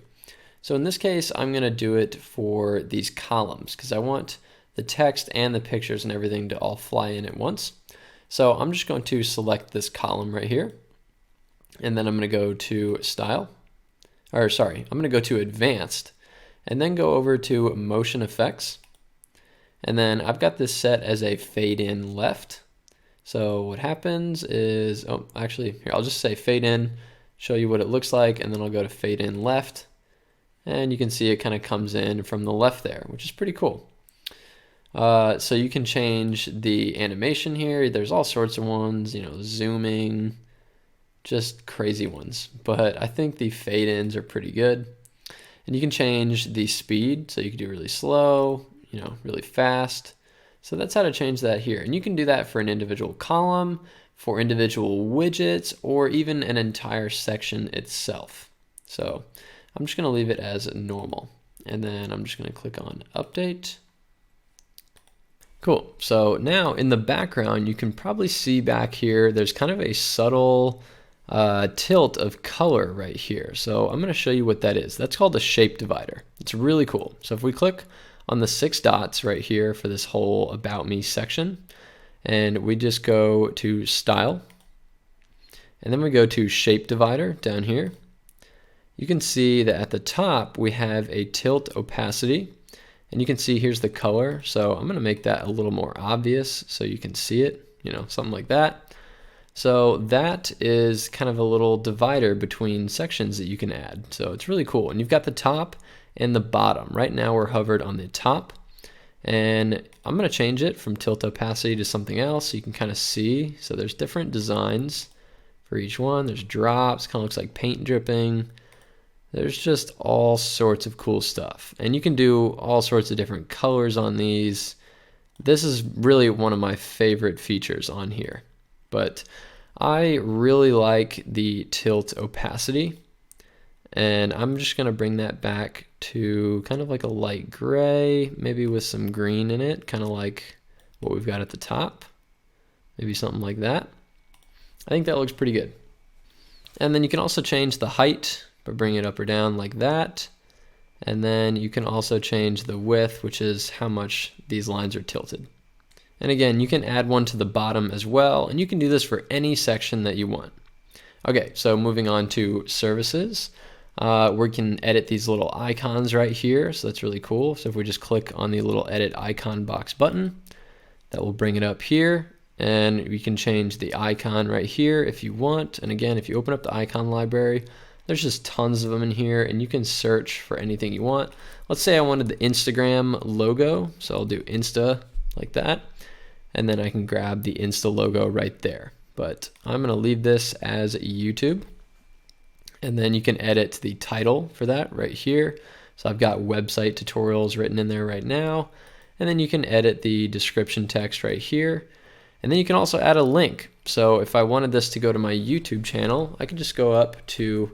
So in this case, I'm going to do it for these columns because I want the text and the pictures and everything to all fly in at once. So I'm just going to select this column right here. And then I'm going to go to style, or sorry, I'm going to go to advanced and then go over to motion effects. And then I've got this set as a fade in left. So what happens is, oh, actually, here, I'll just say fade in, show you what it looks like, and then I'll go to fade in left. And you can see it kind of comes in from the left there, which is pretty cool. So you can change the animation here. There's all sorts of ones, you know, zooming, just crazy ones. But I think the fade ins are pretty good. And you can change the speed, so you can do really slow, you know, really fast. So that's how to change that here. And you can do that for an individual column, for individual widgets, or even an entire section itself. So I'm just going to leave it as normal. And then I'm just going to click on update. Cool. So now in the background, you can probably see back here, there's kind of a subtle tilt of color right here. So I'm going to show you what that is. That's called a shape divider. It's really cool. So if we click on the 6 dots right here for this whole About Me section, and we just go to Style, and then we go to Shape Divider down here, you can see that at the top we have a tilt opacity, and you can see here's the color. So I'm going to make that a little more obvious so you can see it, you know, something like that. So that is kind of a little divider between sections that you can add. So it's really cool. And you've got the top and the bottom. Right now we're hovered on the top, and I'm going to change it from tilt opacity to something else so you can kind of see. So there's different designs for each one. There's drops, kind of looks like paint dripping. There's just all sorts of cool stuff. And you can do all sorts of different colors on these. This is really one of my favorite features on here. But I really like the tilt opacity. And I'm just going to bring that back to kind of like a light gray, maybe with some green in it, kind of like what we've got at the top. Maybe something like that. I think that looks pretty good. And then you can also change the height by bringing it up or down like that. And then you can also change the width, which is how much these lines are tilted. And again, you can add one to the bottom as well, and you can do this for any section that you want. Okay, so moving on to services. We can edit these little icons right here, so that's really cool. So if we just click on the little edit icon box button, that will bring it up here, and we can change the icon right here if you want. And again, if you open up the icon library, there's just tons of them in here, and you can search for anything you want. Let's say I wanted the Instagram logo, so I'll do Insta like that, and then I can grab the Insta logo right there. But I'm going to leave this as YouTube. And then you can edit the title for that right here. So I've got website tutorials written in there right now. And then you can edit the description text right here. And then you can also add a link. So if I wanted this to go to my YouTube channel, I can just go up to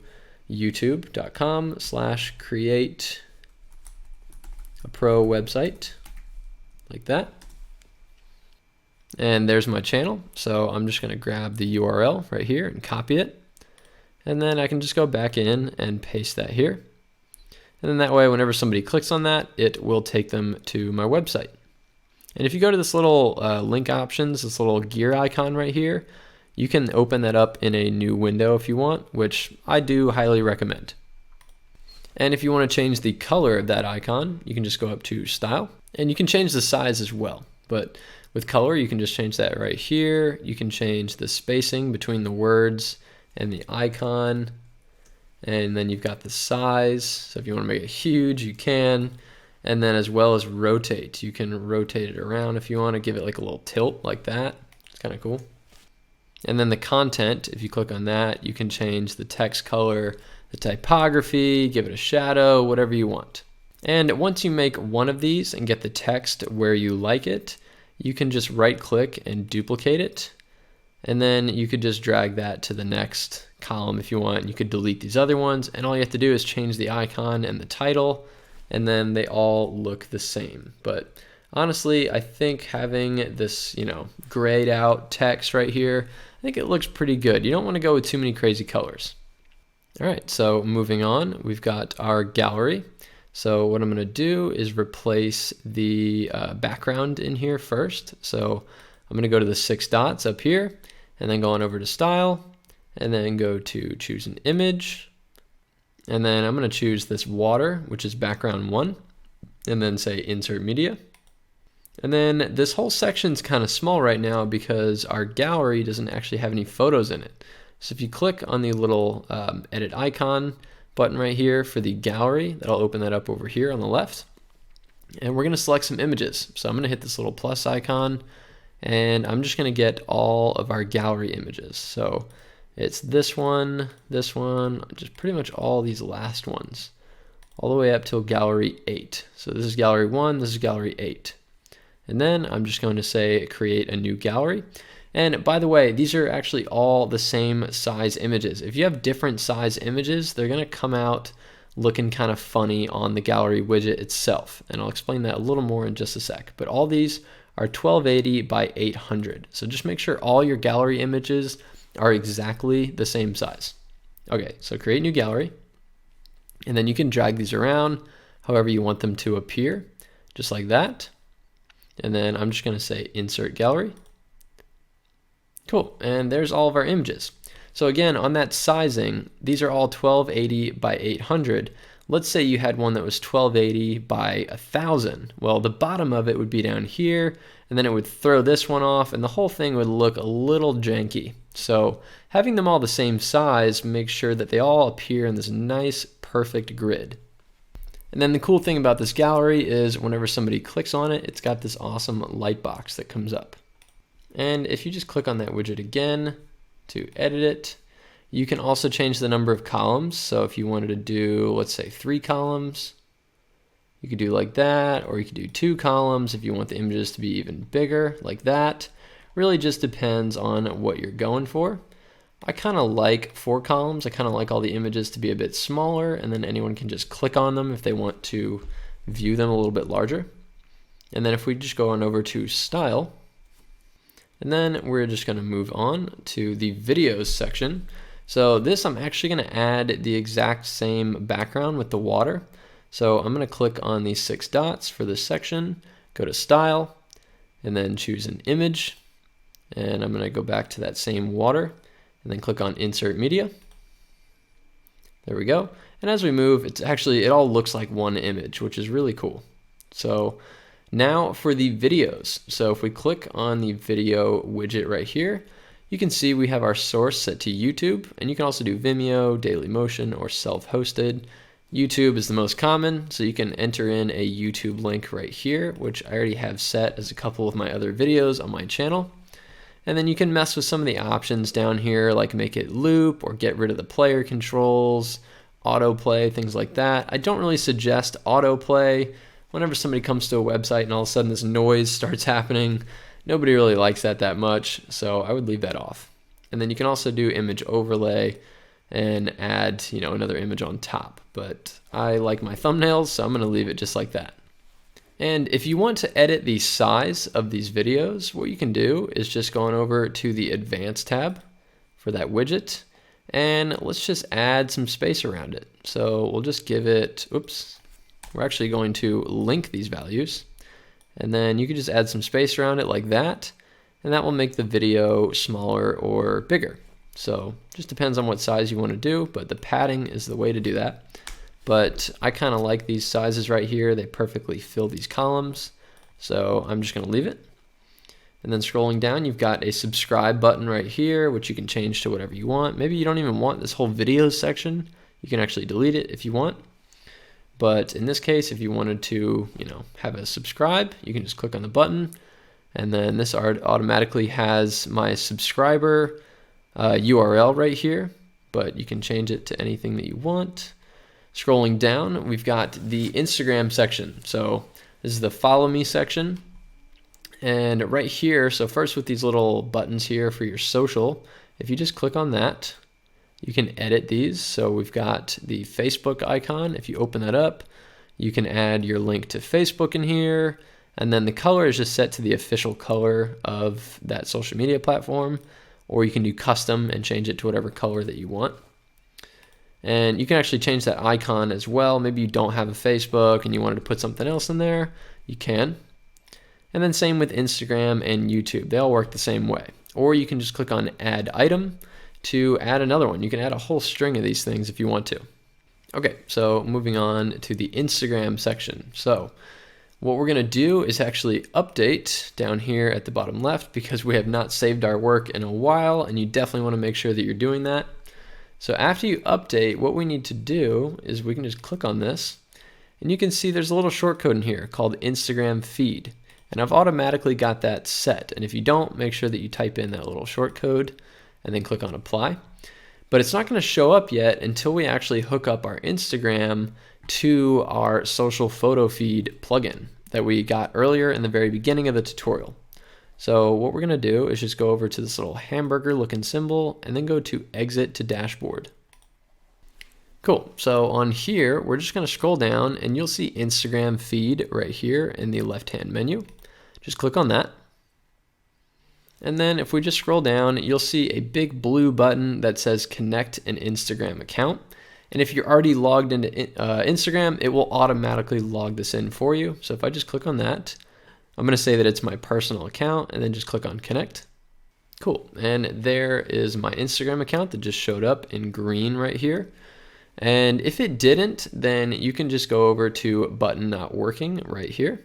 youtube.com/create a pro website like that. And there's my channel. So I'm just going to grab the URL right here and copy it. And then I can just go back in and paste that here. And then that way, whenever somebody clicks on that, it will take them to my website. And if you go to this little link options, this little gear icon right here, you can open that up in a new window if you want, which I do highly recommend. And if you want to change the color of that icon, you can just go up to Style. And you can change the size as well. But with color, you can just change that right here. You can change the spacing between the words and the icon, and then you've got the size. So if you want to make it huge, you can. And then as well as rotate, you can rotate it around if you want to give it like a little tilt like that. It's kind of cool. And then the content, if you click on that, you can change the text color, the typography, give it a shadow, whatever you want. And once you make one of these and get the text where you like it, you can just right click and duplicate it. And then you could just drag that to the next column if you want. You could delete these other ones, and all you have to do is change the icon and the title, and then they all look the same. But honestly, I think having this, grayed out text right here, I think it looks pretty good. You don't want to go with too many crazy colors. All right, so moving on, we've got our gallery. So what I'm going to do is replace the background in here first. So I'm going to go to the 6 dots up here, and then go on over to Style, and then go to choose an image, and then I'm going to choose this water, which is background 1, and then say Insert Media. And then this whole section's kind of small right now because our gallery doesn't actually have any photos in it. So if you click on the little edit icon button right here for the gallery, that'll open that up over here on the left. And we're going to select some images. So I'm going to hit this little plus icon, and I'm just going to get all of our gallery images. So it's this one, just pretty much all these last ones, all the way up till gallery 8. So this is gallery 1, this is gallery 8. And then I'm just going to say create a new gallery. And by the way, these are actually all the same size images. If you have different size images, they're going to come out looking kind of funny on the gallery widget itself. And I'll explain that a little more in just a sec. But all these are 1280 by 800. So just make sure all your gallery images are exactly the same size. Okay, so create new gallery, and then you can drag these around however you want them to appear, just like that. And then I'm just going to say insert gallery. Cool, and there's all of our images. So again, on that sizing, these are all 1280 by 800. Let's say you had one that was 1280 by 1000. Well, the bottom of it would be down here, and then it would throw this one off, and the whole thing would look a little janky. So having them all the same size makes sure that they all appear in this nice, perfect grid. And then the cool thing about this gallery is whenever somebody clicks on it, it's got this awesome light box that comes up. And if you just click on that widget again to edit it, you can also change the number of columns. So if you wanted to do, let's say 3 columns, you could do like that, or you could do 2 columns if you want the images to be even bigger, like that. Really just depends on what you're going for. I kind of like 4 columns. I kind of like all the images to be a bit smaller, and then anyone can just click on them if they want to view them a little bit larger. And then if we just go on over to Style, and then we're just going to move on to the videos section. So this, I'm actually going to add the exact same background with the water. So I'm going to click on these 6 dots for this section, go to Style, and then choose an image. And I'm going to go back to that same water, and then click on Insert Media. There we go. And as we move, it all looks like one image, which is really cool. So now for the videos. So if we click on the video widget right here, you can see we have our source set to YouTube, and you can also do Vimeo, Dailymotion, or self-hosted. YouTube is the most common, so you can enter in a YouTube link right here, which I already have set as a couple of my other videos on my channel. And then you can mess with some of the options down here, like make it loop or get rid of the player controls, autoplay, things like that. I don't really suggest autoplay. Whenever somebody comes to a website and all of a sudden this noise starts happening, nobody really likes that much, so I would leave that off. And then you can also do image overlay and add, another image on top. But I like my thumbnails, so I'm going to leave it just like that. And if you want to edit the size of these videos, what you can do is just go on over to the Advanced tab for that widget, and let's just add some space around it. So we'll just give it, we're actually going to link these values, and then you can just add some space around it like that, and that will make the video smaller or bigger. So just depends on what size you want to do, but the padding is the way to do that. But I kind of like these sizes right here. They perfectly fill these columns, so I'm just going to leave it. And then scrolling down, you've got a subscribe button right here, which you can change to whatever you want. Maybe you don't even want this whole video section. You can actually delete it if you want. But in this case, if you wanted to, have a subscribe, you can just click on the button, and then this automatically has my subscriber URL right here, but you can change it to anything that you want. Scrolling down, we've got the Instagram section. So this is the follow me section. And right here, so first with these little buttons here for your social, if you just click on that, you can edit these. So we've got the Facebook icon. If you open that up, you can add your link to Facebook in here. And then the color is just set to the official color of that social media platform, or you can do custom and change it to whatever color that you want. And you can actually change that icon as well. Maybe you don't have a Facebook and you wanted to put something else in there, you can. And then same with Instagram and YouTube. They all work the same way. Or you can just click on add item to add another one. You can add a whole string of these things if you want to. Okay, so moving on to the Instagram section. So what we're gonna do is actually update down here at the bottom left, because we have not saved our work in a while, and you definitely wanna make sure that you're doing that. So after you update, what we need to do is we can just click on this, and you can see there's a little shortcode in here called Instagram feed. And I've automatically got that set. And if you don't, make sure that you type in that little shortcode and then click on apply. But it's not going to show up yet until we actually hook up our Instagram to our social photo feed plugin that we got earlier in the very beginning of the tutorial. So what we're going to do is just go over to this little hamburger looking symbol and then go to exit to dashboard. Cool. So on here, we're just going to scroll down and you'll see Instagram feed right here in the left-hand menu. Just click on that. And then if we just scroll down, you'll see a big blue button that says connect an Instagram account. And if you're already logged into Instagram, it will automatically log this in for you. So if I just click on that, I'm going to say that it's my personal account and then just click on connect. Cool. And there is my Instagram account that just showed up in green right here. And if it didn't, then you can just go over to button not working right here.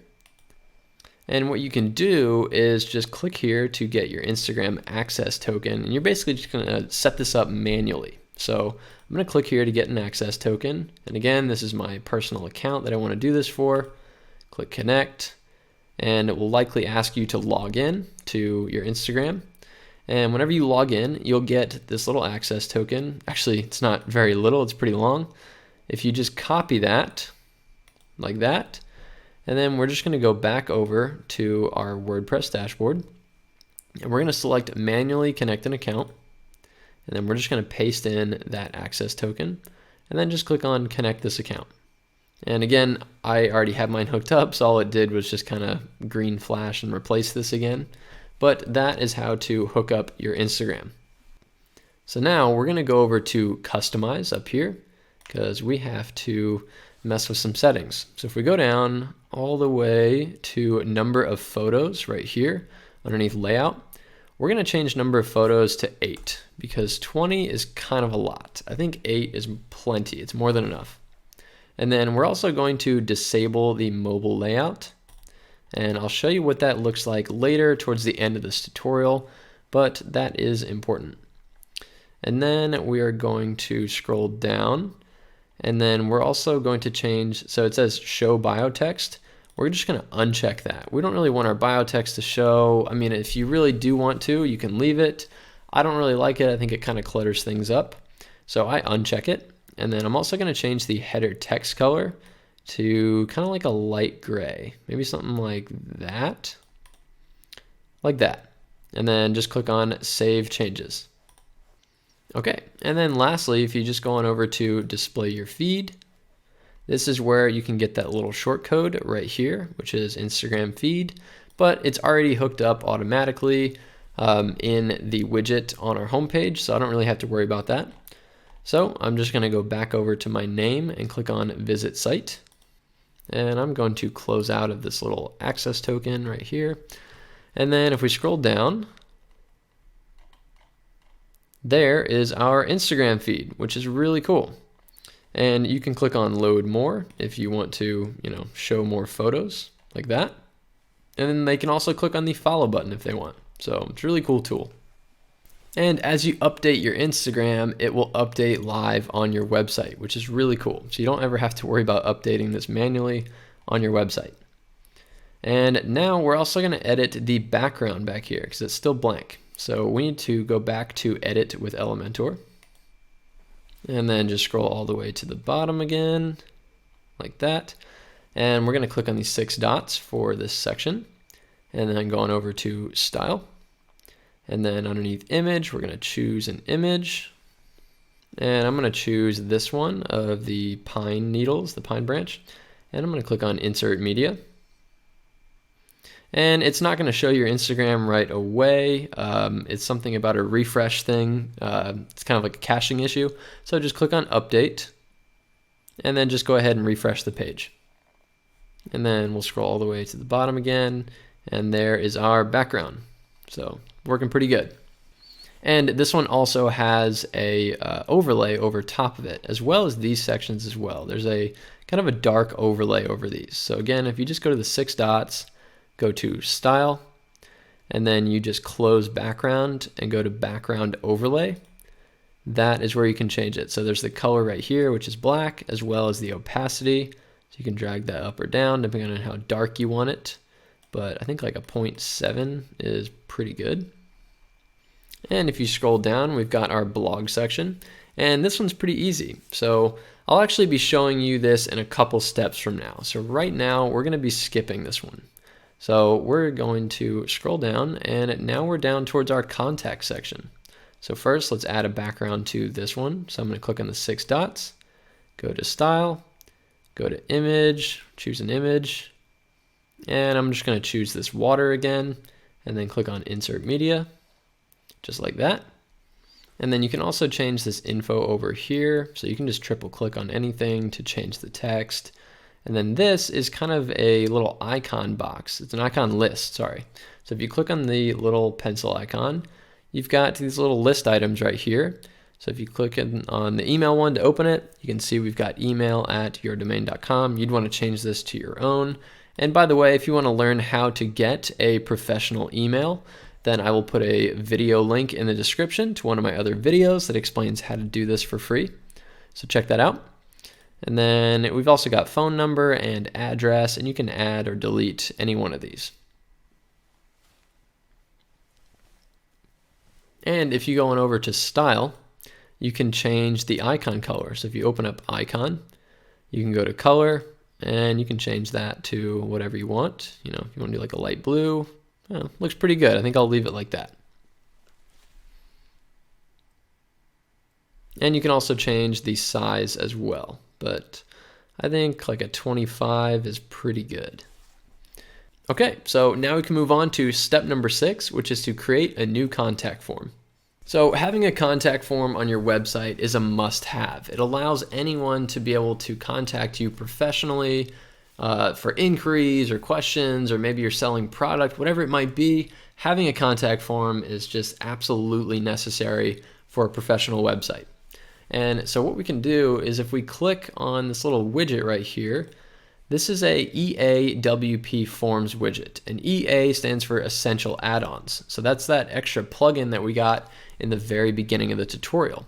And what you can do is just click here to get your Instagram access token. And you're basically just going to set this up manually. So I'm going to click here to get an access token. And again, this is my personal account that I want to do this for. Click connect. And it will likely ask you to log in to your Instagram. And whenever you log in, you'll get this little access token. Actually, it's not very little, it's pretty long. If you just copy that, like that, and then we're just gonna go back over to our WordPress dashboard, and we're gonna select manually connect an account, and then we're just gonna paste in that access token, and then just click on connect this account. And again, I already have mine hooked up, so all it did was just kind of green flash and replace this again. But that is how to hook up your Instagram. So now we're going to go over to customize up here because we have to mess with some settings. So if we go down all the way to number of photos right here underneath layout, we're going to change number of photos to 8 because 20 is kind of a lot. I think 8 is plenty. It's more than enough. And then we're also going to disable the mobile layout. And I'll show you what that looks like later towards the end of this tutorial, but that is important. And then we are going to scroll down, and then we're also going to change, so it says show bio text. We're just going to uncheck that. We don't really want our bio text to show. I mean, if you really do want to, you can leave it. I don't really like it. I think it kind of clutters things up. So I uncheck it. And then I'm also going to change the header text color to kind of like a light gray, maybe something like that, and then just click on Save Changes. Okay, and then lastly, if you just go on over to display your feed, this is where you can get that little short code right here, which is Instagram feed, but it's already hooked up automatically in the widget on our homepage, so I don't really have to worry about that. So I'm just going to go back over to my name and click on Visit Site. And I'm going to close out of this little access token right here. And then if we scroll down, there is our Instagram feed, which is really cool. And you can click on load more if you want to, show more photos like that. And then they can also click on the follow button if they want. So it's a really cool tool. And as you update your Instagram, it will update live on your website, which is really cool. So you don't ever have to worry about updating this manually on your website. And now we're also going to edit the background back here because it's still blank. So we need to go back to Edit with Elementor. And then just scroll all the way to the bottom again, like that. And we're going to click on these 6 dots for this section. And then go on over to Style. And then underneath image, we're going to choose an image. And I'm going to choose this one of the pine needles, the pine branch. And I'm going to click on Insert Media. And it's not going to show your Instagram right away. It's something about a refresh thing. It's kind of like a caching issue. So just click on Update. And then just go ahead and refresh the page. And then we'll scroll all the way to the bottom again. And there is our background. So working pretty good. And this one also has a overlay over top of it, as well as these sections as well. There's a kind of a dark overlay over these. So again, if you just go to the 6 dots, go to Style, and then you just close Background and go to Background Overlay, that is where you can change it. So there's the color right here, which is black, as well as the opacity. So you can drag that up or down depending on how dark you want it. But I think like a 0.7 is pretty good. And if you scroll down, we've got our blog section, and this one's pretty easy. So I'll actually be showing you this in a couple steps from now. So right now we're going to be skipping this one. So we're going to scroll down, and now we're down towards our contact section. So first, let's add a background to this one. So I'm going to click on the 6 dots, go to Style, go to Image, choose an image, and I'm just going to choose this water again, and then click on Insert Media, just like that. And then you can also change this info over here. So you can just triple click on anything to change the text. And then this is kind of a little icon box. It's an icon list, sorry. So if you click on the little pencil icon, you've got these little list items right here. So if you click on the email one to open it, you can see we've got email@yourdomain.com. You'd want to change this to your own. And by the way, if you want to learn how to get a professional email, then I will put a video link in the description to one of my other videos that explains how to do this for free. So check that out. And then we've also got phone number and address, and you can add or delete any one of these. And if you go on over to style, you can change the icon color. So if you open up icon, you can go to color and you can change that to whatever you want. You know, if you want to do like a light blue, looks pretty good. I think I'll leave it like that. And you can also change the size as well, but I think like a 25 is pretty good. Okay, so now we can move on to step number 6, which is to create a new contact form. So having a contact form on your website is a must-have. It allows anyone to be able to contact you professionally for inquiries or questions, or maybe you're selling product, whatever it might be. having a contact form is just absolutely necessary for a professional website. And so what we can do is if we click on this little widget right here, this is a EAWP Forms widget, and EA stands for Essential Add-ons. So that's that extra plugin that we got in the very beginning of the tutorial.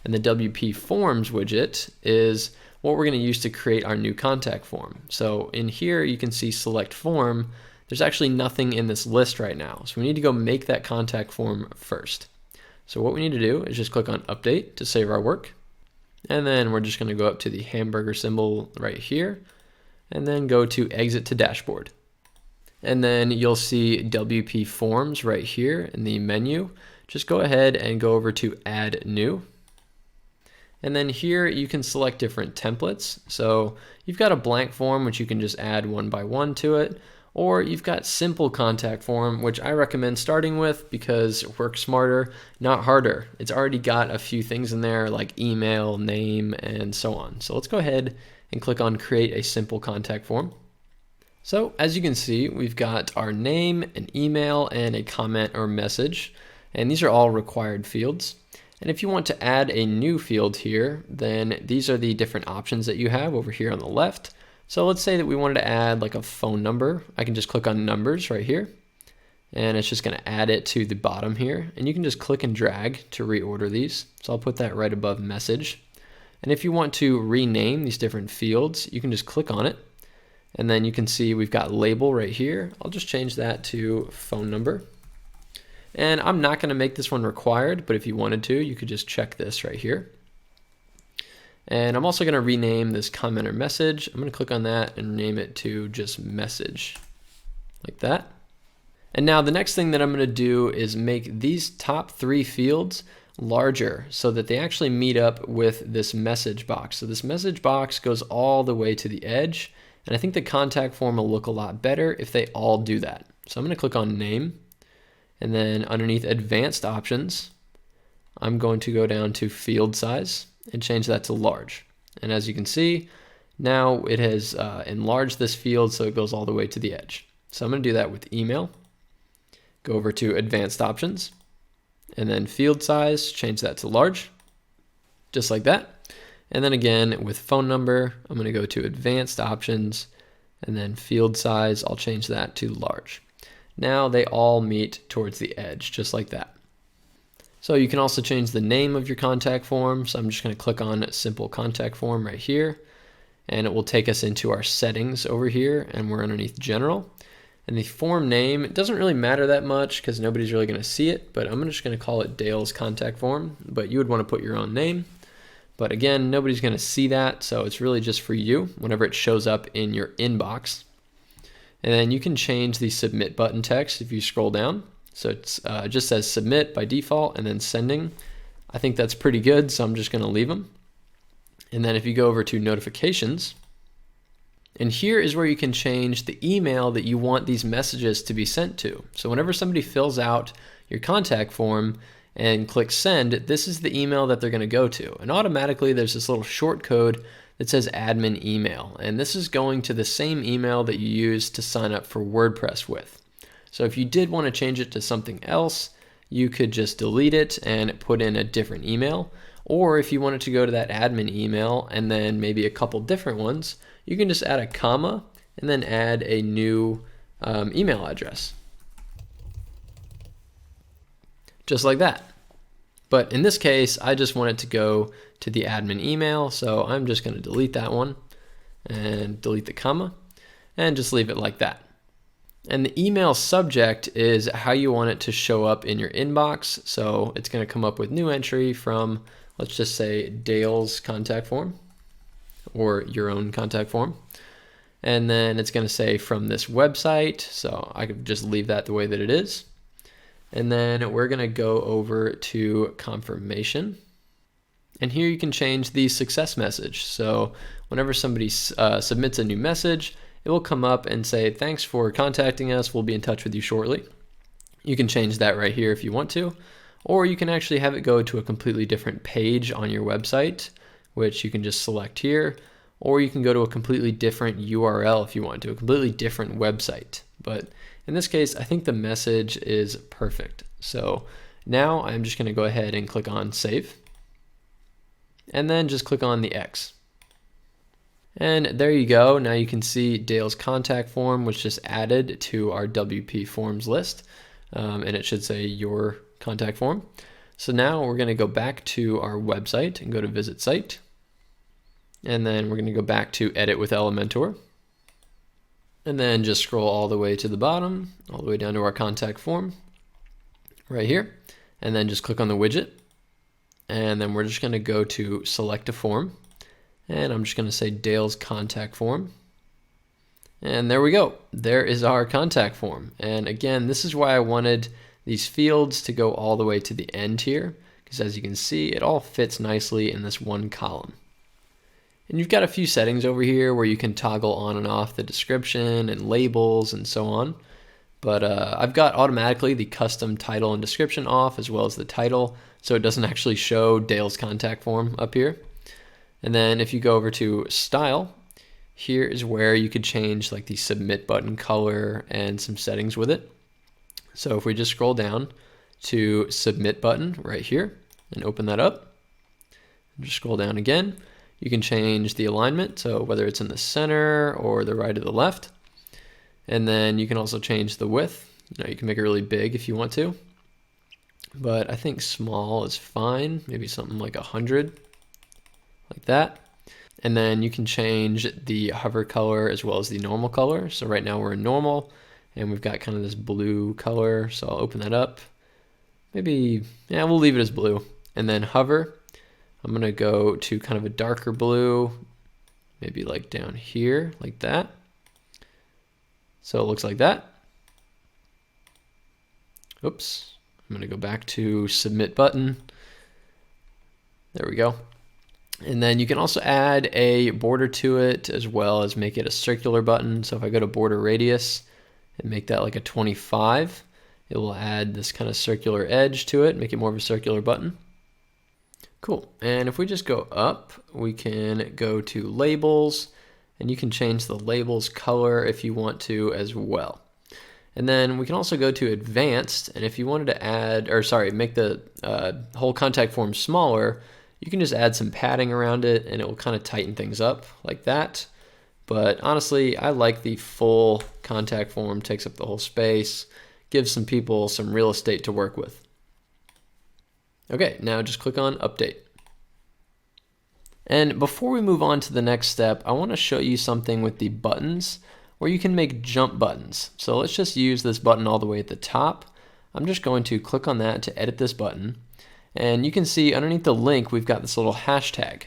And the WP Forms widget is what we're going to use to create our new contact form. So in here you can see Select Form. There's actually nothing in this list right now, so we need to go make that contact form first. So what we need to do is just click on Update to save our work, and then we're just going to go up to the hamburger symbol right here, and then go to Exit to Dashboard. And then you'll see WP Forms right here in the menu. Just go ahead and go over to Add New. And then here you can select different templates. So you've got a blank form, which you can just add one by one to it, or you've got simple contact form, which I recommend starting with because it works smarter, not harder. It's already got a few things in there like email, name, and so on. So let's go ahead and click on Create a Simple Contact Form. So as you can see, we've got our name, an email, and a comment or message. And these are all required fields. And if you want to add a new field here, then these are the different options that you have over here on the left. So let's say that we wanted to add like a phone number. I can just click on numbers right here, and it's just going to add it to the bottom here. And you can just click and drag to reorder these. So I'll put that right above message. And if you want to rename these different fields, you can just click on it. And then you can see we've got label right here. I'll just change that to phone number. And I'm not going to make this one required, but if you wanted to, you could just check this right here. And I'm also going to rename this comment or message. I'm going to click on that and name it to just message, like that. And now the next thing that I'm going to do is make these top three fields larger so that they actually meet up with this message box. So this message box goes all the way to the edge, and I think the contact form will look a lot better if they all do that. So I'm going to click on name, and then underneath advanced options, I'm going to go down to field size and change that to large. And as you can see, now it has enlarged this field so it goes all the way to the edge. So I'm going to do that with email. Go over to advanced options, and then field size, change that to large, just like that. And then again with phone number, I'm going to go to advanced options, and then field size, I'll change that to large. Now they all meet towards the edge, just like that. So you can also change the name of your contact form. So I'm just going to click on Simple Contact Form right here, and it will take us into our settings over here, and we're underneath General. And the form name, it doesn't really matter that much because nobody's really going to see it, but I'm just going to call it Dale's Contact Form, but you would want to put your own name. But again, nobody's going to see that, so it's really just for you whenever it shows up in your inbox. And then you can change the submit button text if you scroll down. So it just says submit by default and then sending. I think that's pretty good, so I'm just going to leave them. And then if you go over to notifications, and here is where you can change the email that you want these messages to be sent to. So whenever somebody fills out your contact form and clicks send, this is the email that they're going to go to. And automatically there's this little short code that says admin email. And this is going to the same email that you use to sign up for WordPress with. So if you did want to change it to something else, you could just delete it and put in a different email. Or if you wanted to go to that admin email and then maybe a couple different ones, you can just add a comma and then add a new email address. Just like that. But in this case, I just want it to go to the admin email, so I'm just going to delete that one and delete the comma and just leave it like that. And the email subject is how you want it to show up in your inbox. So it's going to come up with new entry from, let's just say, Dale's contact form or your own contact form. And then it's going to say from this website. So I could just leave that the way that it is. And then we're going to go over to confirmation. And here you can change the success message. So whenever somebody submits a new message, it will come up and say, thanks for contacting us. We'll be in touch with you shortly. You can change that right here if you want to, or you can actually have it go to a completely different page on your website, which you can just select here, or you can go to a completely different URL if you want to, a completely different website. But In this case, I think the message is perfect. So now I'm just going to go ahead and click on Save. And then just click on the X. And there you go. Now you can see Dale's contact form was just added to our WP Forms list. And it should say your contact form. So now we're going to go back to our website and go to Visit Site. And then we're going to go back to Edit with Elementor. And then just scroll all the way to the bottom, all the way down to our contact form right here. And then just click on the widget. And then we're just going to go to Select a Form. And I'm just going to say Dale's contact form. And there we go. There is our contact form. And again, this is why I wanted these fields to go all the way to the end here, because as you can see, it all fits nicely in this one column. And you've got a few settings over here where you can toggle on and off the description and labels and so on. But I've got automatically the custom title and description off, as well as the title, so it doesn't actually show Dale's contact form up here. And then if you go over to Style, here is where you could change like the submit button color and some settings with it. So if we just scroll down to submit button right here and open that up, and just scroll down again, you can change the alignment, so whether it's in the center or the right or the left. And then you can also change the width. You can make it really big if you want to, but I think small is fine, maybe something like 100. Like that. And then you can change the hover color as well as the normal color. So right now we're in normal and we've got kind of this blue color. So I'll open that up. Maybe, yeah, we'll leave it as blue. And then hover, I'm going to go to kind of a darker blue, maybe like down here, like that. So it looks like that. Oops. I'm going to go back to submit button. There we go. And then you can also add a border to it as well as make it a circular button. So if I go to border radius and make that like a 25, it will add this kind of circular edge to it, make it more of a circular button. Cool. And if we just go up, we can go to labels and you can change the labels color if you want to as well. And then we can also go to advanced, and if you wanted to add, or sorry, make the whole contact form smaller, you can just add some padding around it and it will kind of tighten things up like that. But honestly, I like the full contact form, takes up the whole space, gives some people some real estate to work with. Okay, now just click on Update. And before we move on to the next step, I want to show you something with the buttons where you can make jump buttons. So let's just use this button all the way at the top. I'm just going to click on that to edit this button. And you can see underneath the link, we've got this little hashtag.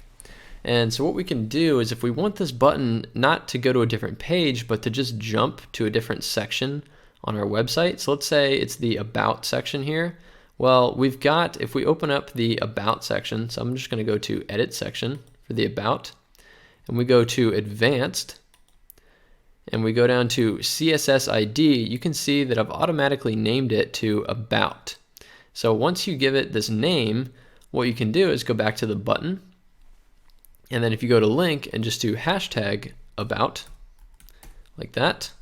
And so what we can do is if we want this button not to go to a different page, but to just jump to a different section on our website. So let's say it's the About section here. Well, we've got, if we open up the About section, so I'm just going to go to Edit section for the About, and we go to Advanced, and we go down to CSS ID, you can see that I've automatically named it to About. So once you give it this name, what you can do is go back to the button, and then if you go to link and just do hashtag about, like that,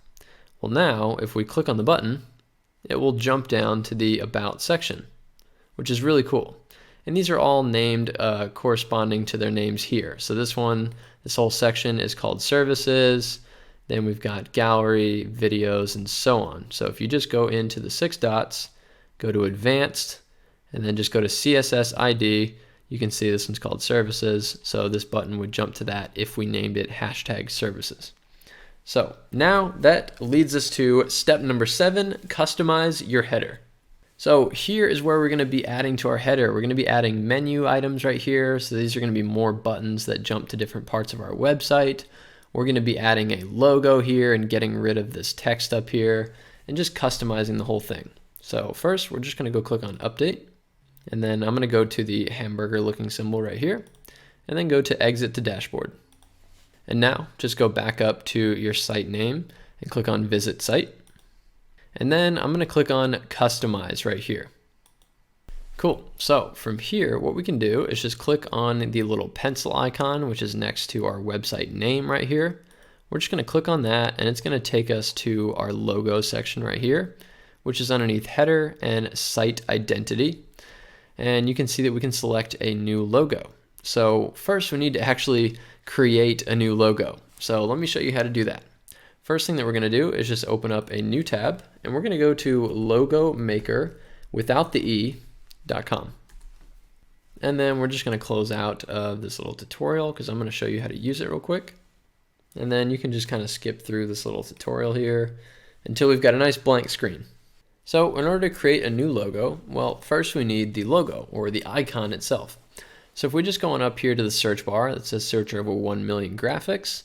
well now if we click on the button, it will jump down to the About section, which is really cool. And these are all named corresponding to their names here. So this one, this whole section is called Services, then we've got Gallery, Videos, and so on. So if you just go into the 6 dots, go to Advanced, and then just go to CSS ID, you can see this one's called Services, so this button would jump to that if we named it hashtag Services. So now that leads us to step number 7, customize your header. So here is where we're going to be adding to our header. We're going to be adding menu items right here, so these are going to be more buttons that jump to different parts of our website. We're going to be adding a logo here and getting rid of this text up here and just customizing the whole thing. So first, we're just going to go click on Update, and then I'm going to go to the hamburger looking symbol right here, and then go to Exit to Dashboard. And now, just go back up to your site name and click on Visit Site. And then I'm going to click on Customize right here. Cool. So from here, what we can do is just click on the little pencil icon, which is next to our website name right here. We're just going to click on that, and it's going to take us to our logo section right here, which is underneath header and site identity. And you can see that we can select a new logo. So first we need to actually create a new logo. So let me show you how to do that. First thing that we're going to do is just open up a new tab, and we're going to go to logo maker without the e.com. And then we're just going to close out of this little tutorial because I'm going to show you how to use it real quick. And then you can just kind of skip through this little tutorial here until we've got a nice blank screen. So in order to create a new logo, well, first we need the logo or the icon itself. So if we just go on up here to the search bar that says search over 1 million graphics,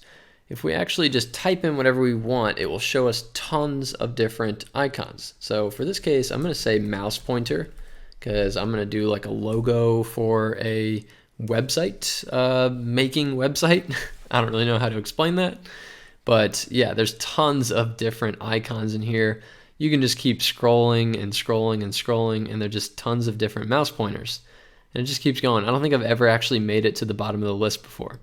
if we actually just type in whatever we want, it will show us tons of different icons. So for this case, I'm going to say mouse pointer because I'm going to do like a logo for a website, making website. I don't really know how to explain that, but yeah, there's tons of different icons in here. You can just keep scrolling and scrolling and scrolling, and there's just tons of different mouse pointers. And it just keeps going. I don't think I've ever actually made it to the bottom of the list before.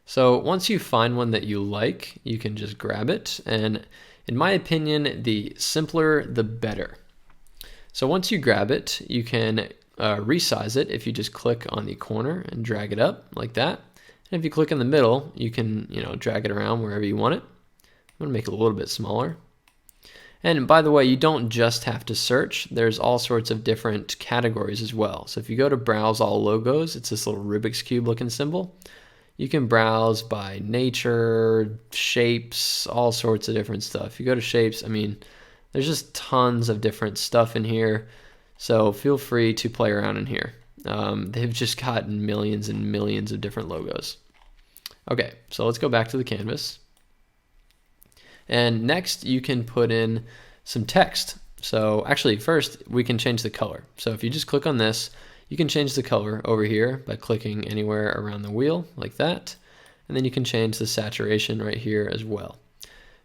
So once you find one that you like, you can just grab it. And in my opinion, the simpler, the better. So once you grab it, you can resize it if you just click on the corner and drag it up like that. And if you click in the middle, you can drag it around wherever you want it. I'm going to make it a little bit smaller. And by the way, you don't just have to search. There's all sorts of different categories as well. So if you go to browse all logos, it's this little Rubik's Cube looking symbol. You can browse by nature, shapes, all sorts of different stuff. You go to shapes, I mean, there's just tons of different stuff in here. So feel free to play around in here. They've just got millions and millions of different logos. Okay, so let's go back to the canvas. And next you can put in some text. So actually first we can change the color. So if you just click on this, you can change the color over here by clicking anywhere around the wheel like that. And then you can change the saturation right here as well.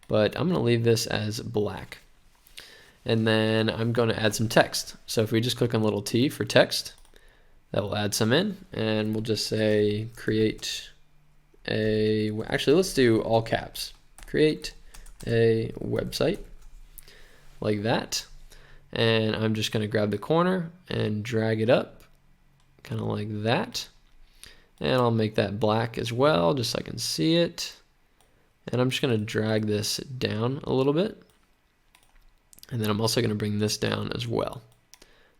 But I'm going to leave this as black. And then I'm going to add some text. So if we just click on little T for text, that will add some in. And we'll just say create a, actually let's do all caps. Create a website like that. And I'm just going to grab the corner and drag it up kind of like that. And I'll make that black as well just so I can see it. And I'm just going to drag this down a little bit. And then I'm also going to bring this down as well.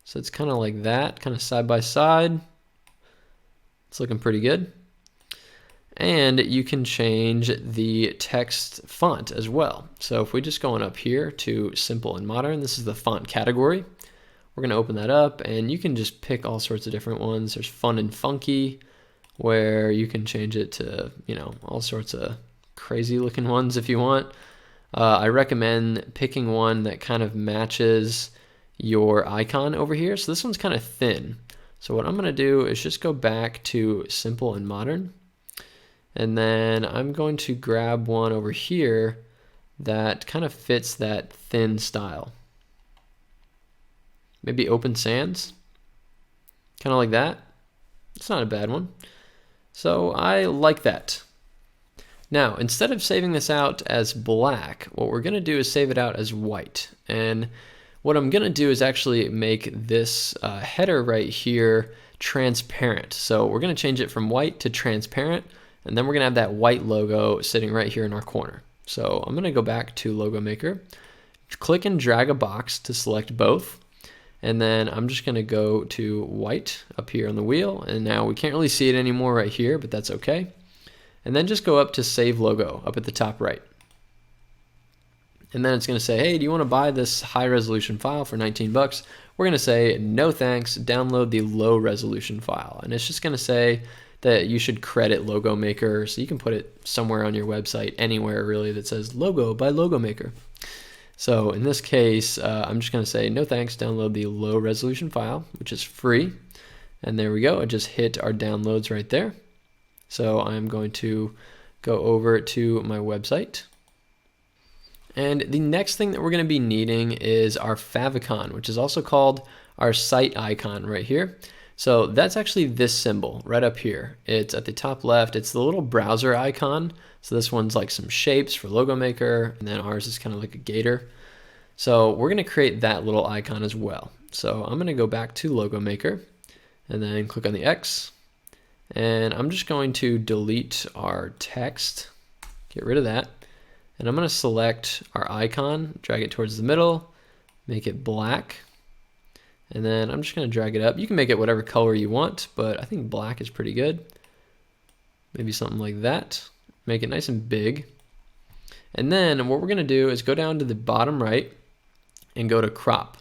So it's kind of like that, kind of side by side. It's looking pretty good. And you can change the text font as well. So if we just go on up here to simple and modern, this is the font category. We're going to open that up, and you can just pick all sorts of different ones. There's fun and funky, where you can change it to, all sorts of crazy looking ones if you want. I recommend picking one that kind of matches your icon over here. So this one's kind of thin. So what I'm going to do is just go back to simple and modern. And then I'm going to grab one over here that kind of fits that thin style. Maybe Open Sans, kind of like that. It's not a bad one. So I like that. Now, instead of saving this out as black, what we're going to do is save it out as white. And what I'm going to do is actually make this header right here transparent. So we're going to change it from white to transparent. And then we're going to have that white logo sitting right here in our corner. So I'm going to go back to Logo Maker, click and drag a box to select both. And then I'm just going to go to white up here on the wheel. And now we can't really see it anymore right here, but that's okay. And then just go up to Save Logo up at the top right. And then it's going to say, hey, do you want to buy this high resolution file for 19 bucks? We're going to say, no thanks, download the low resolution file. And it's just going to say that you should credit Logo Maker, so you can put it somewhere on your website, anywhere really, that says logo by Logo Maker. So in this case, I'm just going to say, no thanks, download the low resolution file, which is free. And there we go. It just hit our downloads right there. So I'm going to go over to my website. And the next thing that we're going to be needing is our favicon, which is also called our site icon right here. So that's actually this symbol right up here. It's at the top left. It's the little browser icon. So this one's like some shapes for logo maker, and then ours is kind of like a gator. So we're going to create that little icon as well. So I'm going to go back to logo maker and then click on the X, and I'm just going to delete our text, get rid of that, and I'm going to select our icon, drag it towards the middle, make it black, and then I'm just going to drag it up. You can make it whatever color you want, but I think black is pretty good. Maybe something like that. Make it nice and big. And then what we're going to do is go down to the bottom right and go to crop.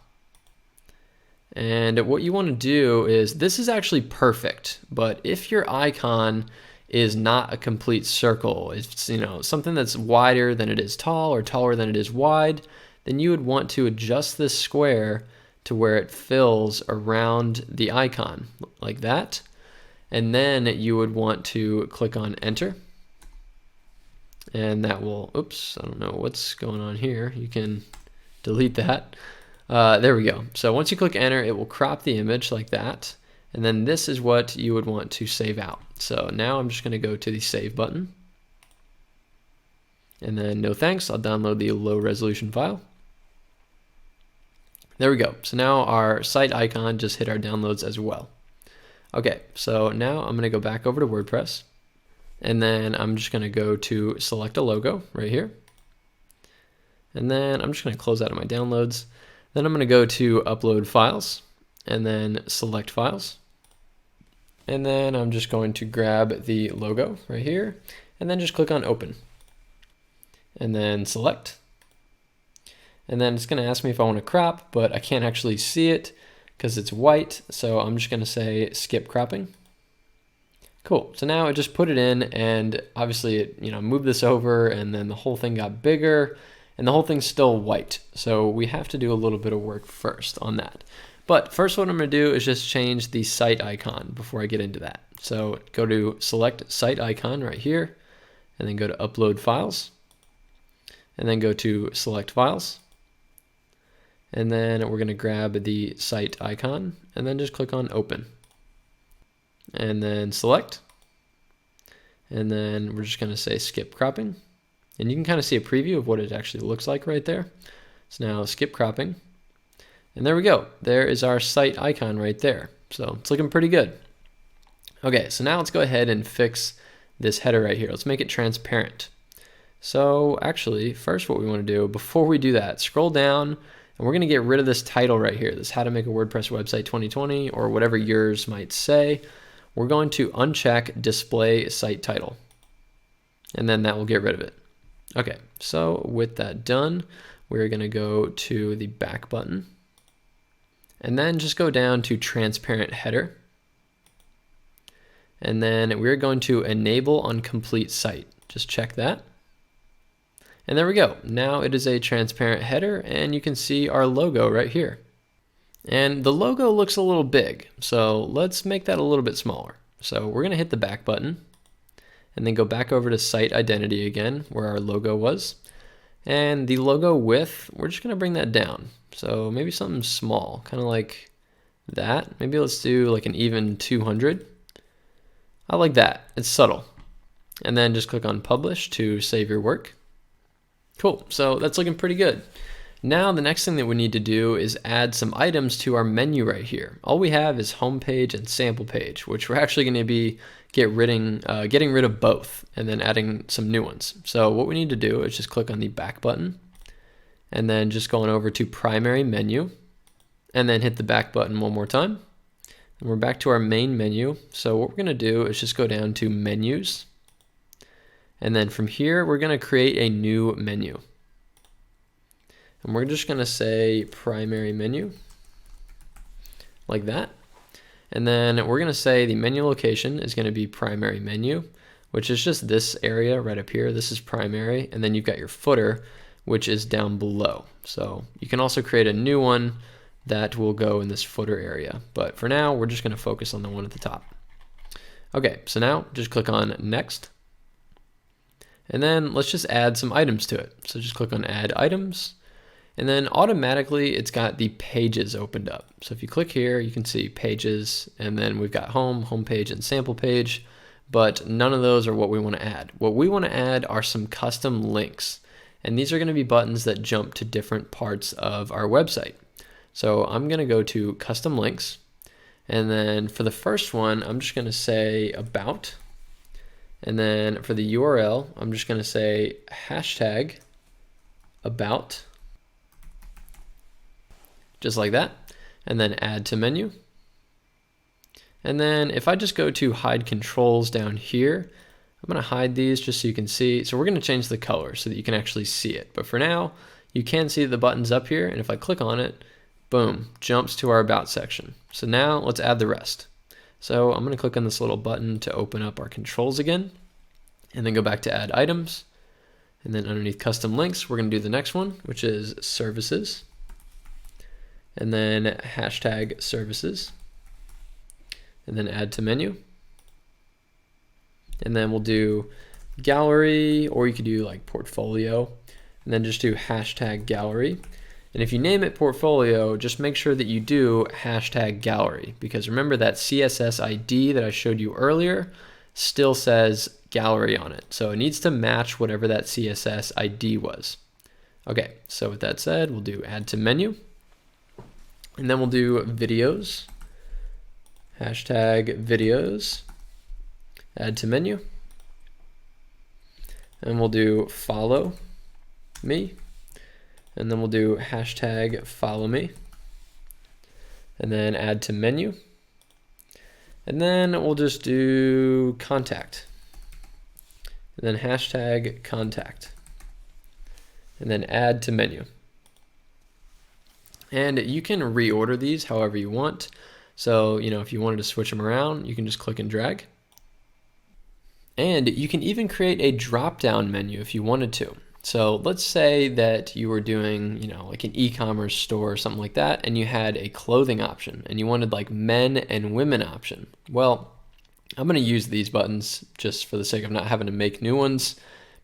And what you want to do is, this is actually perfect, but if your icon is not a complete circle, it's something that's wider than it is tall or taller than it is wide, then you would want to adjust this square to where it fills around the icon like that. And then you would want to click on enter. And that will, oops, I don't know what's going on here. You can delete that. There we go. So once you click enter, it will crop the image like that. And then this is what you would want to save out. So now I'm just going to go to the save button. And then no thanks, I'll download the low resolution file. There we go. So now our site icon just hit our downloads as well. Okay, so now I'm going to go back over to WordPress. And then I'm just going to go to select a logo right here. And then I'm just going to close out of my downloads. Then I'm going to go to upload files and then select files. And then I'm just going to grab the logo right here and then just click on open. And then select. And then it's going to ask me if I want to crop, but I can't actually see it because it's white. So I'm just going to say skip cropping. Cool. So now I just put it in, and obviously it moved this over, and then the whole thing got bigger, and the whole thing's still white. So we have to do a little bit of work first on that. But first what I'm going to do is just change the site icon before I get into that. So go to select site icon right here, and then go to upload files, and then go to select files. And then we're going to grab the site icon and then just click on open. And then select. And then we're just going to say skip cropping. And you can kind of see a preview of what it actually looks like right there. So now skip cropping. And there we go. There is our site icon right there. So it's looking pretty good. Okay, so now let's go ahead and fix this header right here. Let's make it transparent. So actually, first what we want to do, before we do that, scroll down, and we're going to get rid of this title right here, this How to Make a WordPress Website 2020, or whatever yours might say. We're going to uncheck Display Site Title, and then that will get rid of it. Okay, so with that done, we're going to go to the back button, and then just go down to Transparent Header, and then we're going to Enable on Complete Site. Just check that. And there we go. Now it is a transparent header, and you can see our logo right here. And the logo looks a little big, so let's make that a little bit smaller. So we're going to hit the back button and then go back over to site identity again, where our logo was. And the logo width, we're just going to bring that down. So maybe something small, kind of like that. Maybe let's do like an even 200. I like that. It's subtle. And then just click on publish to save your work. Cool, so that's looking pretty good. Now the next thing that we need to do is add some items to our menu right here. All we have is home page and sample page, which we're actually going to be getting rid of both and then adding some new ones. So what we need to do is just click on the back button and then just going over to primary menu and then hit the back button one more time. And we're back to our main menu. So what we're going to do is just go down to menus. And then from here, we're going to create a new menu. And we're just going to say primary menu, like that. And then we're going to say the menu location is going to be primary menu, which is just this area right up here. This is primary. And then you've got your footer, which is down below. So you can also create a new one that will go in this footer area. But for now, we're just going to focus on the one at the top. Okay, so now just click on next. And then let's just add some items to it. So just click on add items, and then automatically it's got the pages opened up. So if you click here, you can see pages, and then we've got home page, and sample page. but none of those are what we want to add. What we want to add are some custom links, and these are going to be buttons that jump to different parts of our website. So I'm going to go to custom links, and then for the first one, I'm just going to say about, and then for the URL, I'm just going to say hashtag about, just like that, and then add to menu. And then if I just go to hide controls down here, I'm going to hide these just so you can see. So we're going to change the color so that you can actually see it. But for now, you can see the button's up here, and if I click on it, boom, jumps to our about section. So now let's add the rest. So I'm going to click on this little button to open up our controls again, and then go back to add items. And then underneath custom links, we're going to do the next one, which is services. And then hashtag services. And then add to menu. And then we'll do gallery, or you could do like portfolio, and then just do hashtag gallery. And if you name it portfolio, just make sure that you do hashtag gallery, because remember that CSS ID that I showed you earlier still says gallery on it. So it needs to match whatever that CSS ID was. Okay, so with that said, we'll do add to menu, and then we'll do videos. Hashtag videos, add to menu, and we'll do follow me, and then we'll do hashtag follow me, and then add to menu, and then we'll just do contact, and then hashtag contact, and then add to menu. And you can reorder these however you want. So, if you wanted to switch them around, you can just click and drag. And you can even create a drop-down menu if you wanted to. So let's say that you were doing, like an e-commerce store or something like that, and you had a clothing option, and you wanted like men and women option. Well, I'm going to use these buttons just for the sake of not having to make new ones.